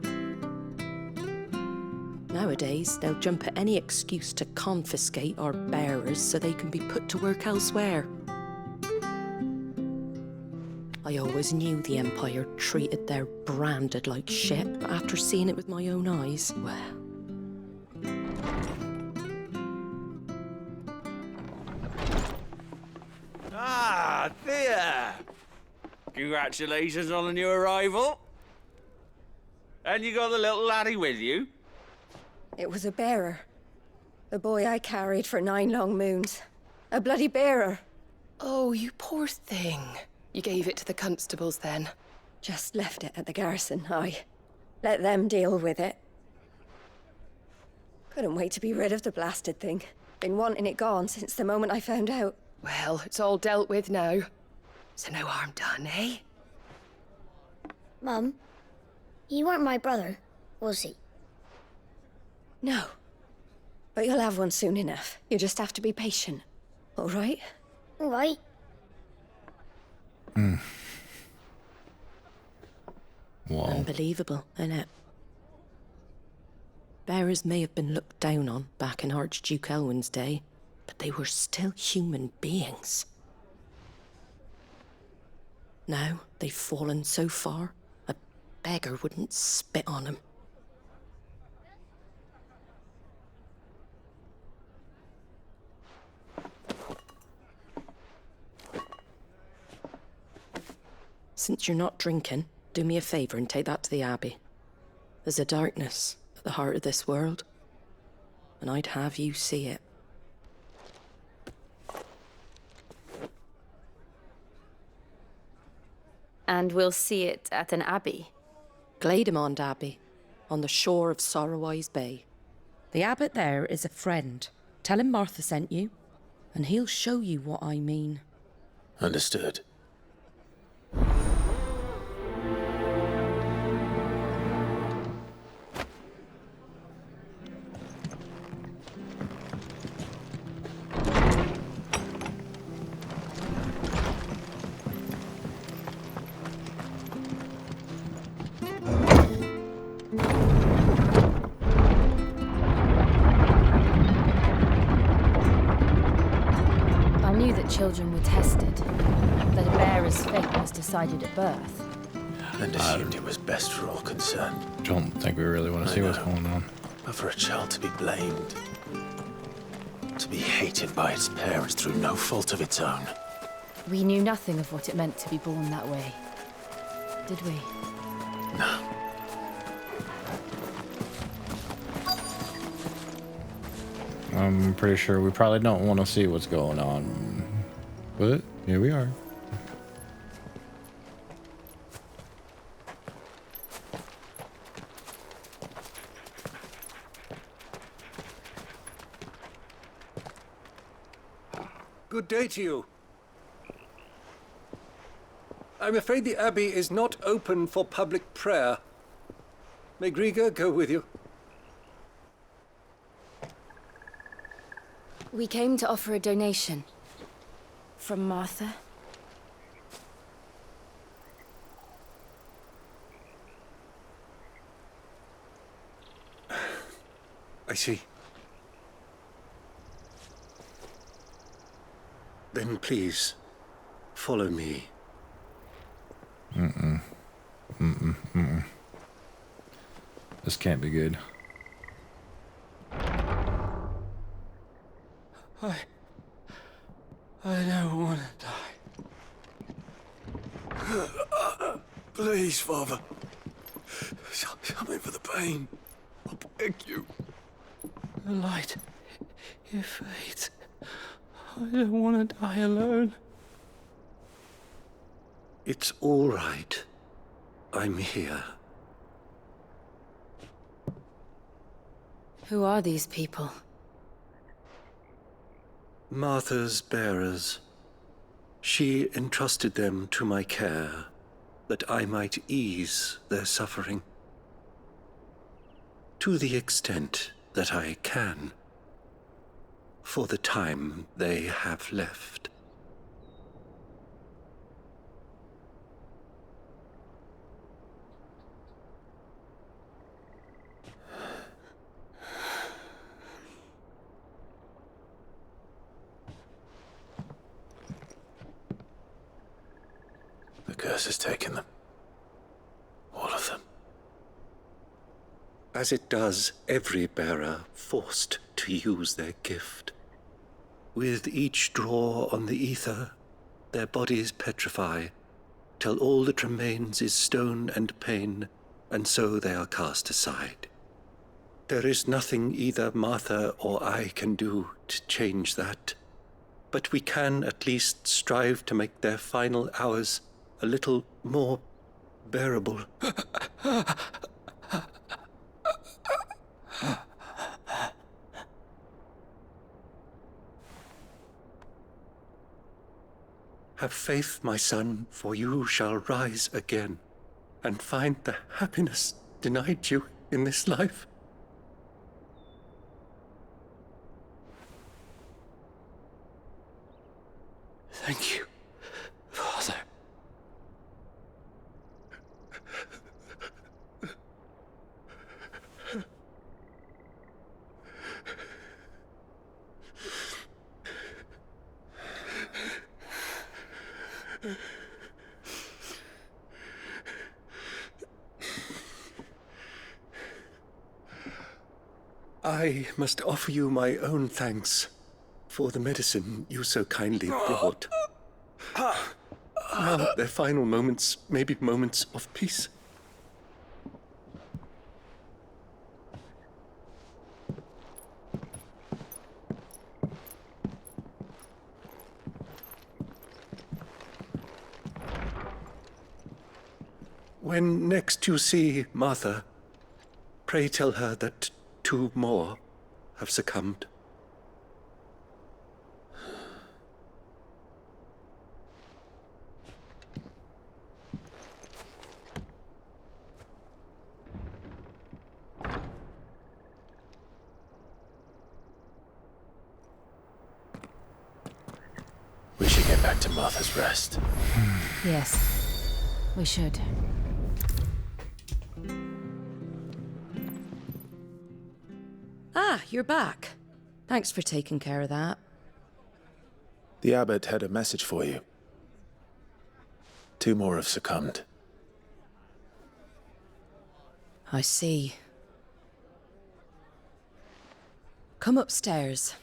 Nowadays, they'll jump at any excuse to confiscate our bearers so they can be put to work elsewhere. I always knew the Empire treated their branded like shit, but after seeing it with my own eyes, well... Ah, there! Congratulations on the new arrival. And you got the little laddie with you? It was a bearer. The boy I carried for 9 long moons. A bloody bearer. Oh, you poor thing. You gave it to the constables then? Just left it at the garrison, aye. Let them deal with it. Couldn't wait to be rid of the blasted thing. Been wanting it gone since the moment I found out. Well, it's all dealt with now. So no harm done, eh? Mum, he weren't my brother, was he? No. But you'll have one soon enough. You just have to be patient. All right? All right. Whoa. Unbelievable, innit? Bearers may have been looked down on back in Archduke Elwin's day, but they were still human beings. Now they've fallen so far, a beggar wouldn't spit on them. Since you're not drinking, do me a favour and take that to the Abbey. There's a darkness at the heart of this world, and I'd have you see it. And we'll see it at an abbey? Glademond Abbey, on the shore of Sorrowise Bay. The abbot there is a friend. Tell him Martha sent you, and he'll show you what I mean. Understood. I knew that children were tested, that a bearer's fate was decided at birth. And assumed it was best for all concerned. Don't think we really want to see what's going on. But for a child to be blamed, to be hated by its parents through no fault of its own. We knew nothing of what it meant to be born that way, did we? No. I'm pretty sure we probably don't want to see what's going on. But here we are. Good day to you. I'm afraid the Abbey is not open for public prayer. May Griga go with you? We came to offer a donation. From Martha. I see. Then please, follow me. This can't be good. I don't want to die. Please, Father. Something for the pain. I beg you. The light. Ifrit. I don't want to die alone. It's all right. I'm here. Who are these people? Martha's bearers. She entrusted them to my care, that I might ease their suffering. To the extent that I can, for the time they have left. The curse has taken them. All of them. As it does every bearer forced to use their gift. With each draw on the ether, their bodies petrify, till all that remains is stone and pain, and so they are cast aside. There is nothing either Martha or I can do to change that, but we can at least strive to make their final hours a little more bearable. Have faith, my son, for you shall rise again and find the happiness denied you in this life. Thank you, Father. I must offer you my own thanks for the medicine you so kindly brought. Now, their final moments may be moments of peace. When next you see Martha, pray tell her that 2 more have succumbed. We should get back to Martha's Rest. Yes, we should. Ah, you're back. Thanks for taking care of that. The abbot had a message for you. 2 more have succumbed. I see. Come upstairs.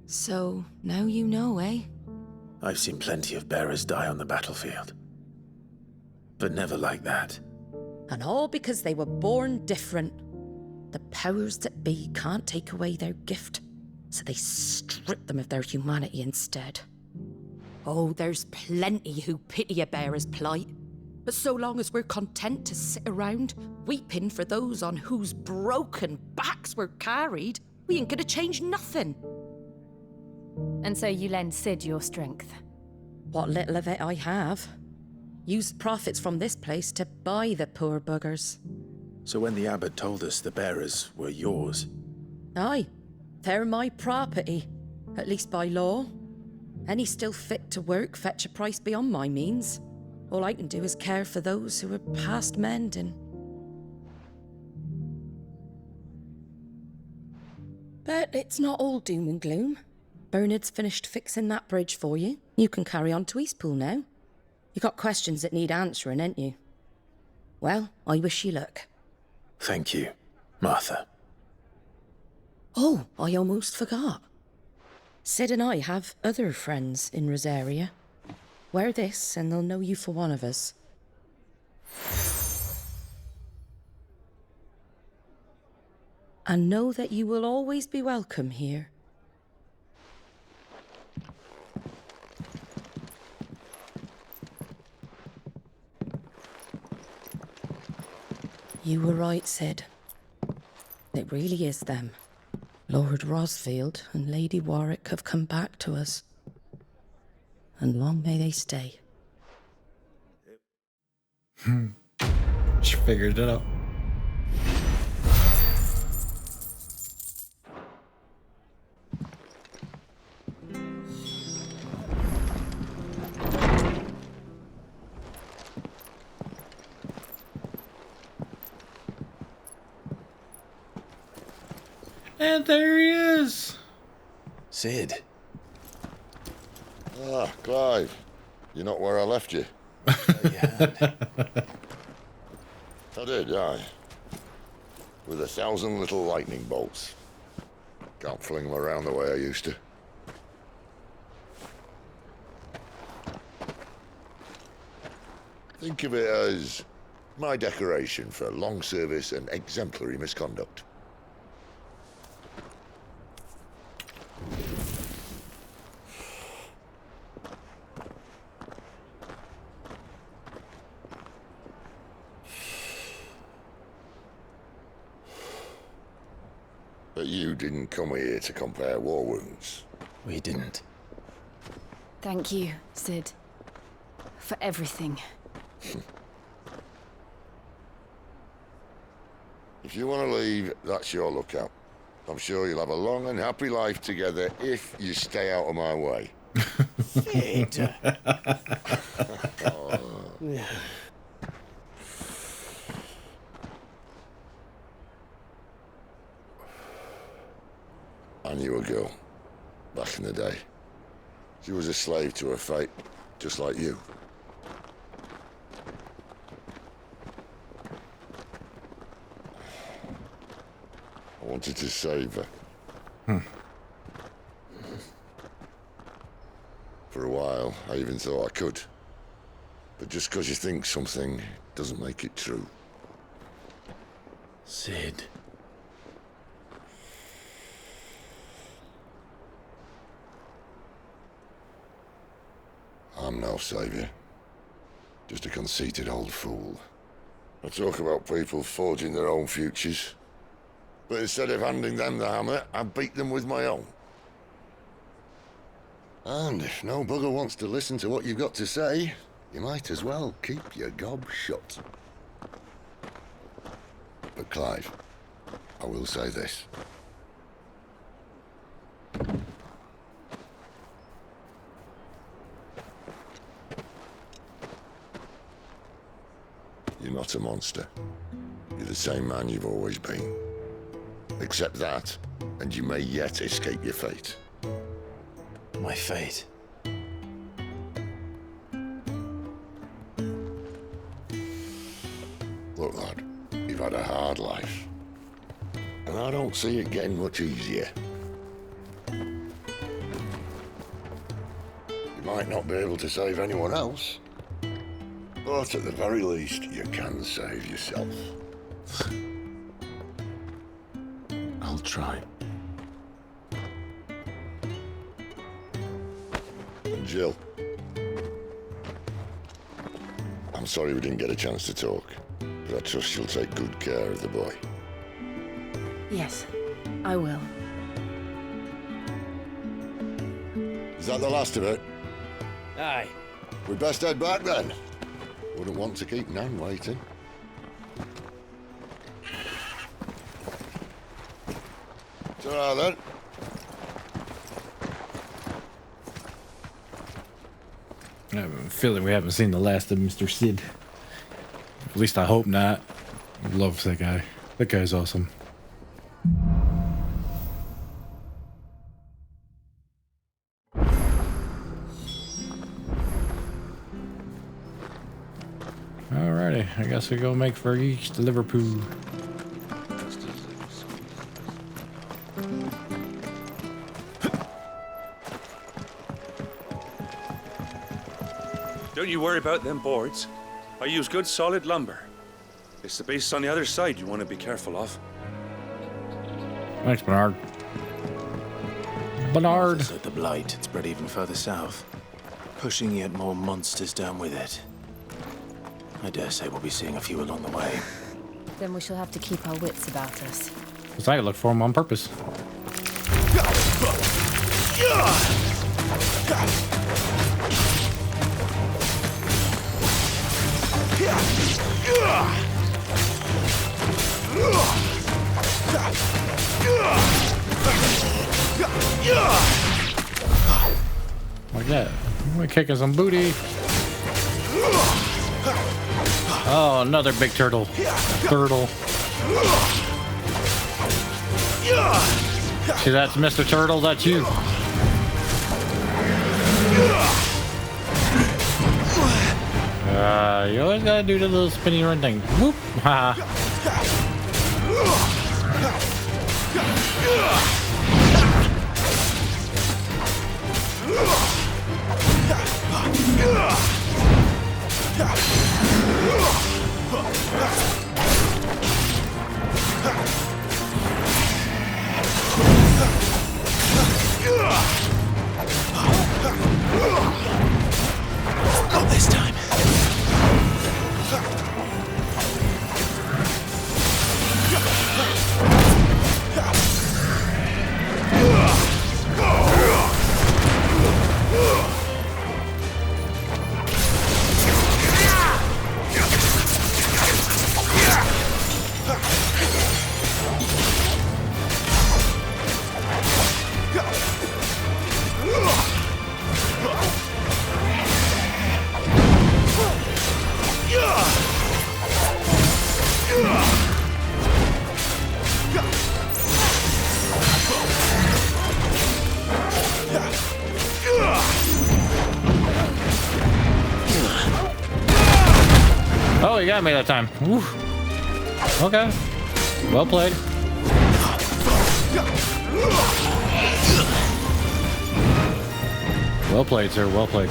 So, now you know, eh? I've seen plenty of bearers die on the battlefield. But never like that. And all because they were born different. The powers that be can't take away their gift, so they strip them of their humanity instead. Oh, there's plenty who pity a bearer's plight. But so long as we're content to sit around, weeping for those on whose broken backs we're carried, we ain't gonna change nothing. And so you lend Sid your strength? What little of it I have. Used profits from this place to buy the poor buggers. So when the abbot told us the bearers were yours... Aye, they're my property, at least by law. Any still fit to work fetch a price beyond my means. All I can do is care for those who are past mending. But it's not all doom and gloom. Bernard's finished fixing that bridge for you. You can carry on to Eastpool now. You got questions that need answering, ain't you? Well, I wish you luck. Thank you, Martha. Oh, I almost forgot. Sid and I have other friends in Rosaria. Wear this and they'll know you for one of us. And know that you will always be welcome here. You were right, Sid. It really is them. Lord Rosfield and Lady Warwick have come back to us. And long may they stay. She figured it out. And there he is. Sid. Ah, Clive. You're not where I left you. I did, aye. With 1,000 little lightning bolts. Can't fling them around the way I used to. Think of it as my decoration for long service and exemplary misconduct. But you didn't come here to compare war wounds. We didn't. Thank you, Sid. For everything. If you want to leave, that's your lookout. I'm sure you'll have a long and happy life together if you stay out of my way. Sid. girl, back in the day. She was a slave to her fate, just like you. I wanted to save her. For a while, I even thought I could. But just because you think something doesn't make it true. Sid. I'm no savior. Just a conceited old fool. I talk about people forging their own futures. But instead of handing them the hammer, I beat them with my own. And if no bugger wants to listen to what you've got to say, you might as well keep your gob shut. But Clive, I will say this. You're not a monster. You're the same man you've always been. Accept that, and you may yet escape your fate. My fate? Look, lad, you've had a hard life. And I don't see it getting much easier. You might not be able to save anyone else, but at the very least, you can save yourself. I'll try. And Jill, I'm sorry we didn't get a chance to talk, but I trust you'll take good care of the boy. Yes, I will. Is that the last of it? Aye. We'd best head back then. Wouldn't want to keep Nan waiting. Ta-ra then. I have a feeling we haven't seen the last of Mr. Sid. At least I hope not. I love that guy. That guy's awesome. Alrighty, I guess we go make for East Liverpool. Don't you worry about them boards. I use good solid lumber. It's the beasts on the other side you want to be careful of. Thanks, Bernard. Bernard! Like the blight, it's spread even further south, pushing yet more monsters down with it. I dare say we'll be seeing a few along the way. Then we shall have to keep our wits about us. Because I look for him on purpose. Like that. We're kicking some booty. Oh, another big turtle. Turtle. See, that's Mr. Turtle, that's you. You always gotta do the little spinny run thing. Whoop! Ha! Not this time. Oh, you got me that time. Woo. Okay. Well played. Well played, sir. Well played.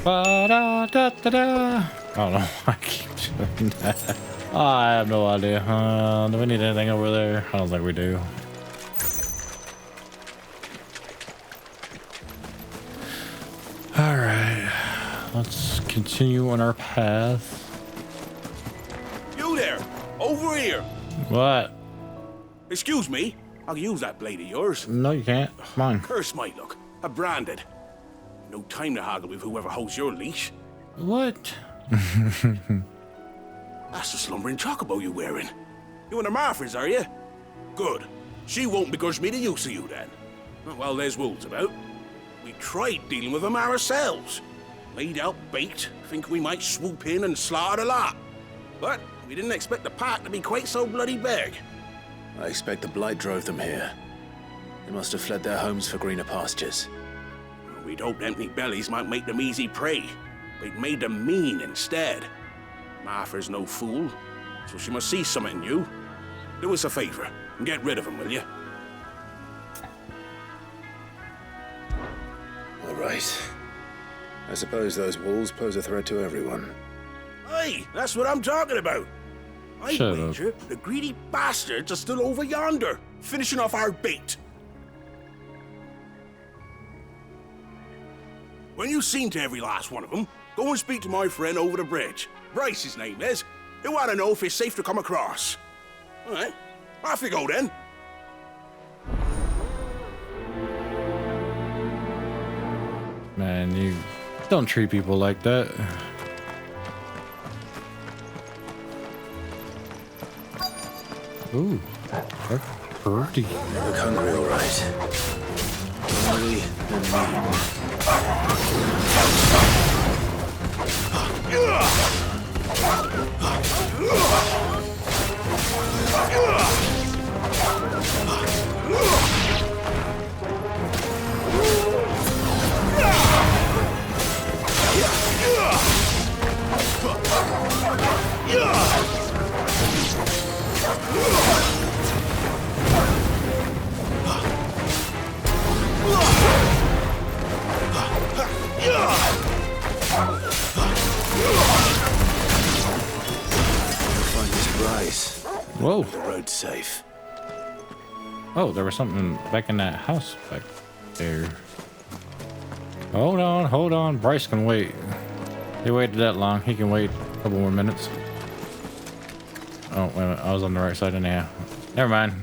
Ba-da-da-da-da. I don't know why I keep doing that. I have no idea. Do we need anything over there? I don't think we do. Alright. Let's continue on our path. You there! Over here! What? Excuse me. I can use that blade of yours. No, you can't. Come on. Curse my luck. I'm branded. No time to haggle with whoever holds your leash. What? That's the slumbering chocobo you're wearing. You and the Marfers, are you? Good. She won't begrudge me the use of you then. Well, there's wolves about. We tried dealing with them ourselves. Laid out bait, think we might swoop in and slaughter the lot. But we didn't expect the pack to be quite so bloody big. I expect the blight drove them here. They must have fled their homes for greener pastures. We'd hoped empty bellies might make them easy prey. They'd made them mean instead. Martha's no fool, so she must see something in you. Do us a favor and get rid of them, will you? All right. I suppose those wolves pose a threat to everyone. Hey, that's what I'm talking about. I wager the greedy bastards are still over yonder, finishing off our bait. When you've seen to every last one of them, go and speak to my friend over the bridge. Bryce, his name is. He'll want to know if it's safe to come across. All right, off you go then. Man, you don't treat people like that. Ooh, they're pretty. They look hungry, all right. Hungry and find this Bryce. Whoa. The road's safe. Oh, there was something back in that house back there. Hold on. Bryce can wait. He waited that long. He can wait a couple more minutes. Oh, wait a minute. I was on the right side anyhow. Never mind.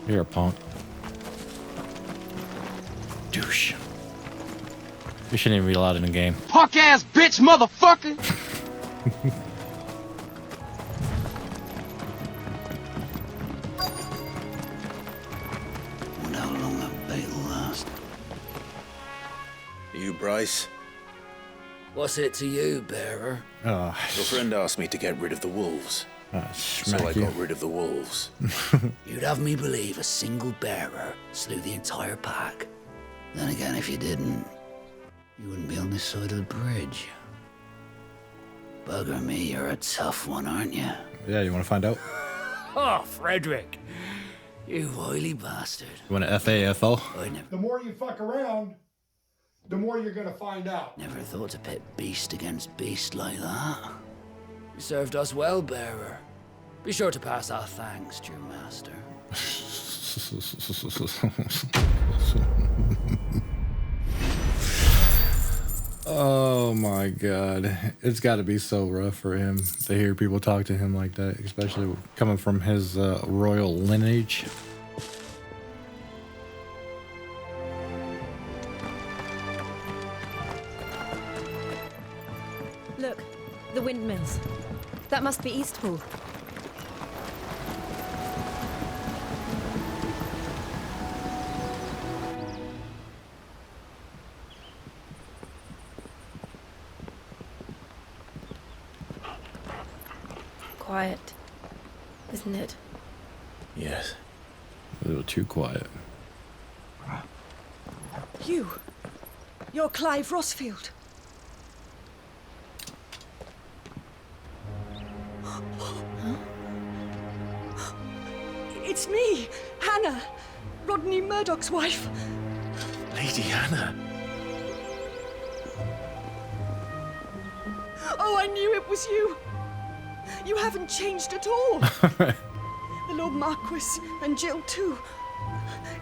You're a punk. Douche. You shouldn't even be allowed in the game. Punk ass bitch motherfucker! Wonder how long that bait will last. You, Bryce? What's it to you, bearer? Oh. Your friend asked me to get rid of the wolves. So I got rid of the wolves. You'd have me believe a single bearer slew the entire pack. Then again, if you didn't, you wouldn't be on this side of the bridge. Bugger me, you're a tough one, aren't you? Yeah, you want to find out? Oh, Frederick. You wily bastard. You want to FAFO? The more you fuck around, the more you're gonna find out. Never thought to pit beast against beast like that. You served us well, bearer. Be sure to pass our thanks to your master. Oh my god. It's got to be so rough for him to hear people talk to him like that, especially coming from his royal lineage. Look, the windmills. That must be Eastpool. quiet, isn't it? Yes. A little too quiet. You're Clive Rosfield. It's me, Hannah, Rodney Murdoch's wife. Lady Hannah. Oh, I knew it was you. You haven't changed at all. The Lord Marquis and Jill too.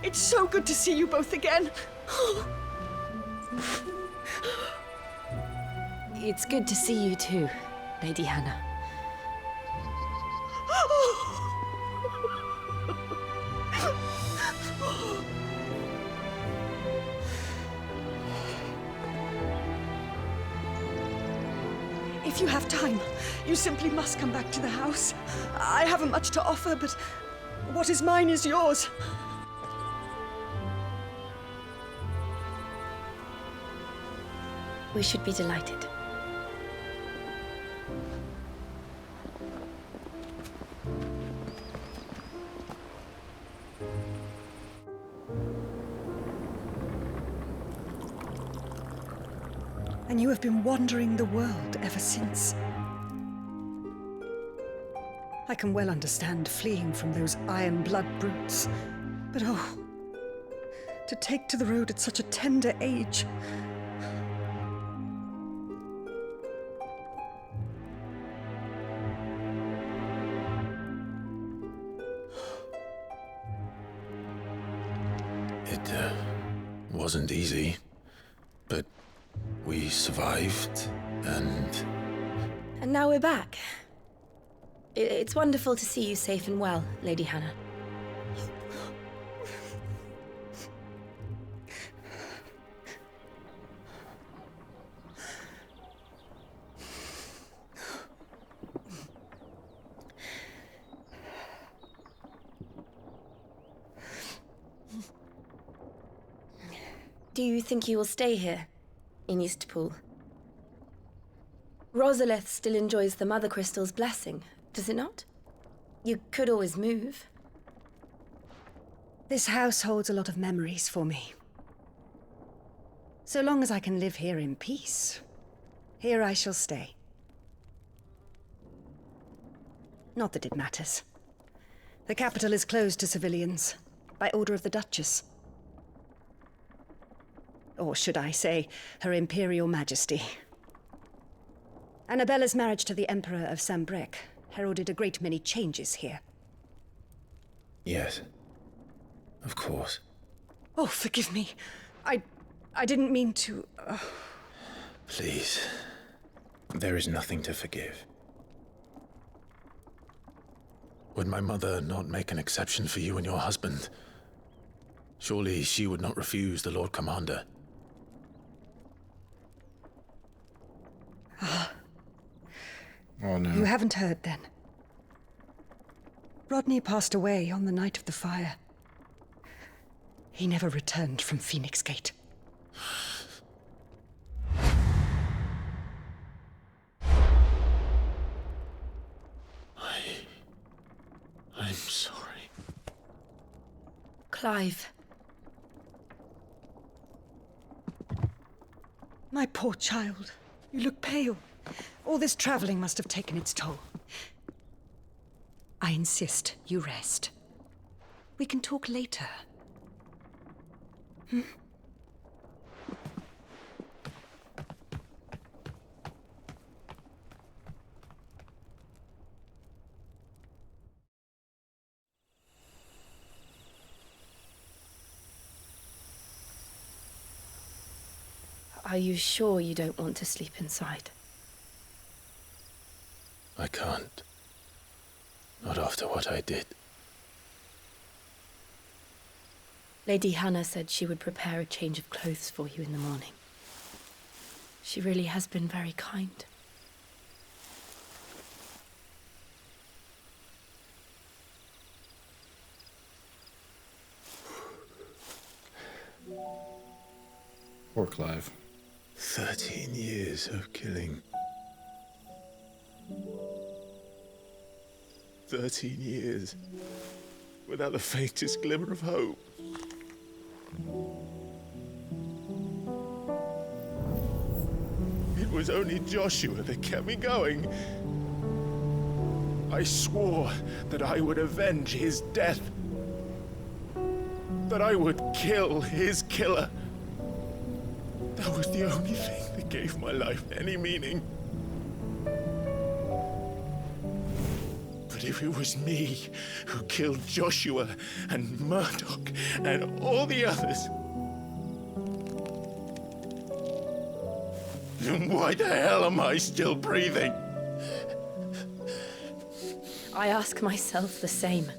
It's so good to see you both again. It's good to see you too, Lady Hannah. If you have time, you simply must come back to the house. I haven't much to offer, but what is mine is yours. We should be delighted. And you have been wandering the world ever since. I can well understand fleeing from those iron blood brutes, but oh, to take to the road at such a tender age. It wasn't easy, but we survived, and now we're back. It's wonderful to see you safe and well, Lady Hannah. Do you think you will stay here, in Eastpool? Rosalith still enjoys the Mother Crystal's blessing, does it not? You could always move. This house holds a lot of memories for me. So long as I can live here in peace, here I shall stay. Not that it matters. The capital is closed to civilians, by order of the Duchess. Or should I say, Her Imperial Majesty. Annabella's marriage to the Emperor of Sambrec heralded a great many changes here. yes, of course. Oh, forgive me. I didn't mean to... Please, there is nothing to forgive. Would my mother not make an exception for you and your husband? Surely she would not refuse the Lord Commander. Oh no. You haven't heard, then. Rodney passed away on the night of the fire. He never returned from Phoenix Gate. I'm sorry. Clive. My poor child. You look pale. All this traveling must have taken its toll. I insist you rest. We can talk later. Hmm? Are you sure you don't want to sleep inside? I can't. Not after what I did. Lady Hannah said she would prepare a change of clothes for you in the morning. She really has been very kind. Poor Clive. 13 years of killing. 13 years, without the faintest glimmer of hope. It was only Joshua that kept me going. I swore that I would avenge his death. That I would kill his killer. That was the only thing that gave my life any meaning. But if it was me who killed Joshua and Murdoch and all the others, then why the hell am I still breathing? I ask myself the same.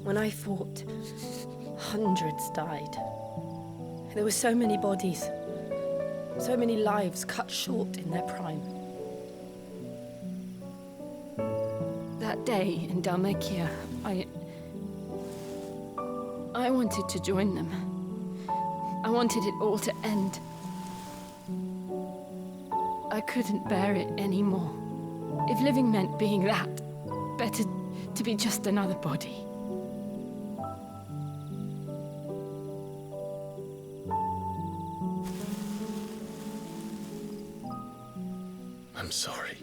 When I fought, hundreds died. There were so many bodies, so many lives cut short in their prime. That day in Dalmacia, I wanted to join them. I wanted it all to end. I couldn't bear it anymore. If living meant being that, better to be just another body. I'm sorry.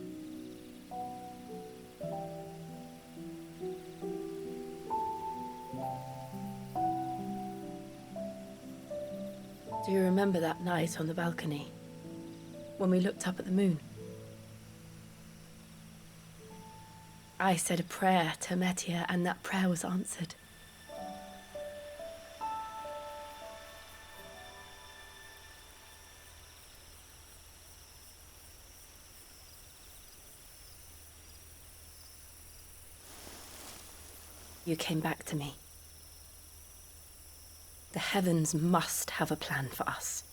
Do you remember that night on the balcony? When we looked up at the moon? I said a prayer to Metia, and that prayer was answered. You came back to me. The heavens must have a plan for us.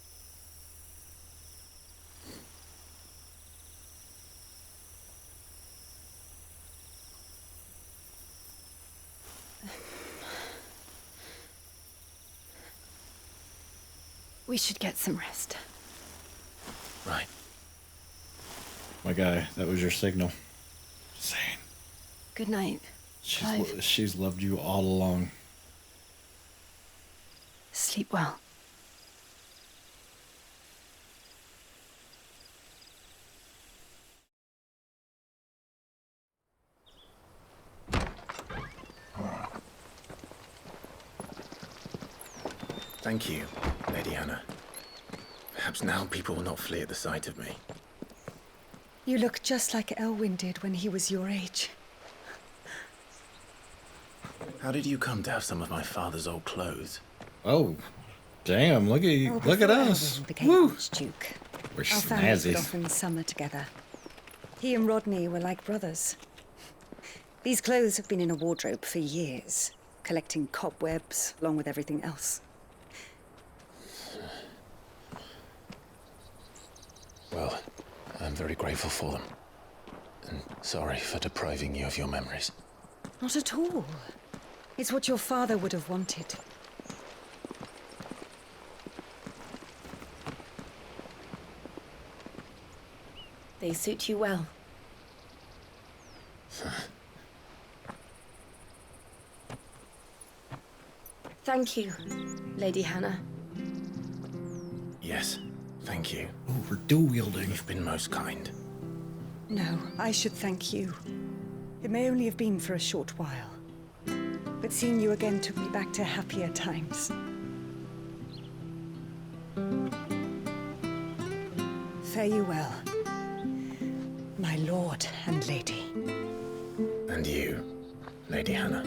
We should get some rest. Right. My guy, that was your signal. Just saying. Good night, Clive. She's loved you all along. Sleep well. Thank you, Lady Hannah. Perhaps now people will not flee at the sight of me. You look just like Elwyn did when he was your age. How did you come to have some of my father's old clothes? Oh, damn! Look at you! Oh, Look at before us! Elwyn became Woo! Archduke, We're our families would snazzies. often summer together. He and Rodney were like brothers. These clothes have been in a wardrobe for years, collecting cobwebs along with everything else. Well, I'm very grateful for them. And sorry for depriving you of your memories. Not at all. It's what your father would have wanted. They suit you well. Thank you, Lady Hannah. Yes, thank you. Oh, we're dual wielding. You've been most kind. No, I should thank you. It may only have been for a short while, but seeing you again took me back to happier times. Fare you well, my lord and lady. And you, Lady Hannah.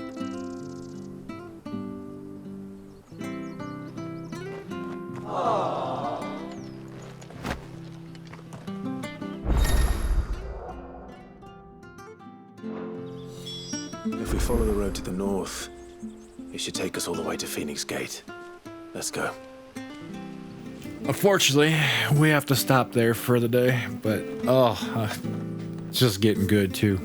If we follow the road to the north, it should take us all the way to Phoenix Gate. Let's go. Unfortunately, we have to stop there for the day, but it's just getting good too.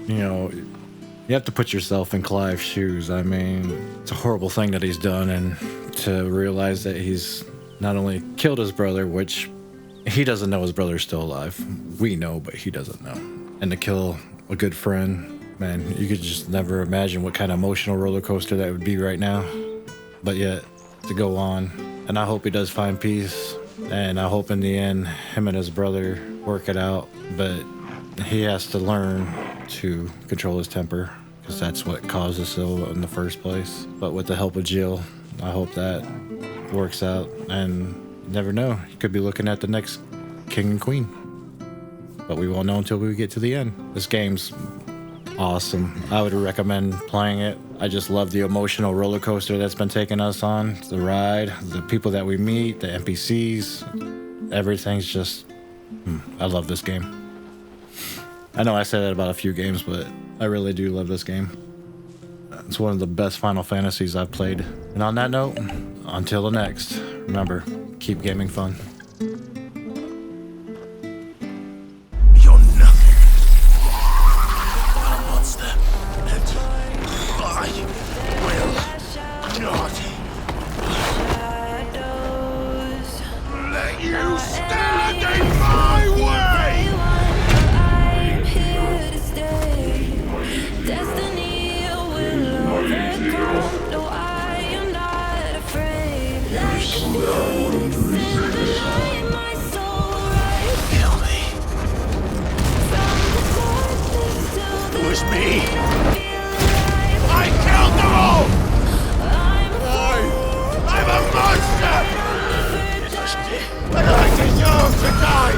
You know, you have to put yourself in Clive's shoes. I mean, it's a horrible thing that he's done, and to realize that he's not only killed his brother, which he doesn't know his brother's still alive. We know, but he doesn't know. And to kill a good friend, man, you could just never imagine what kind of emotional roller coaster that would be right now. But yet, to go on. And I hope he does find peace. And I hope in the end, him and his brother work it out. But he has to learn to control his temper, because that's what caused this ill in the first place. But with the help of Jill, I hope that works out. And you never know, you could be looking at the next king and queen. But we won't know until we get to the end. This game's awesome. I would recommend playing it. I just love the emotional roller coaster that's been taking us on. The ride, the people that we meet, the NPCs, everything's just... I love this game. I know I say that about a few games, but I really do love this game. It's one of the best Final Fantasies I've played. And on that note, until the next, remember, keep gaming fun. You're nothing. A monster. And I will not let you stand in my way! Destiny will overcome. No, I am not afraid. Like in my soul, right? Kill me. It was me. I killed them all! I'm a monster! And I deserve to die!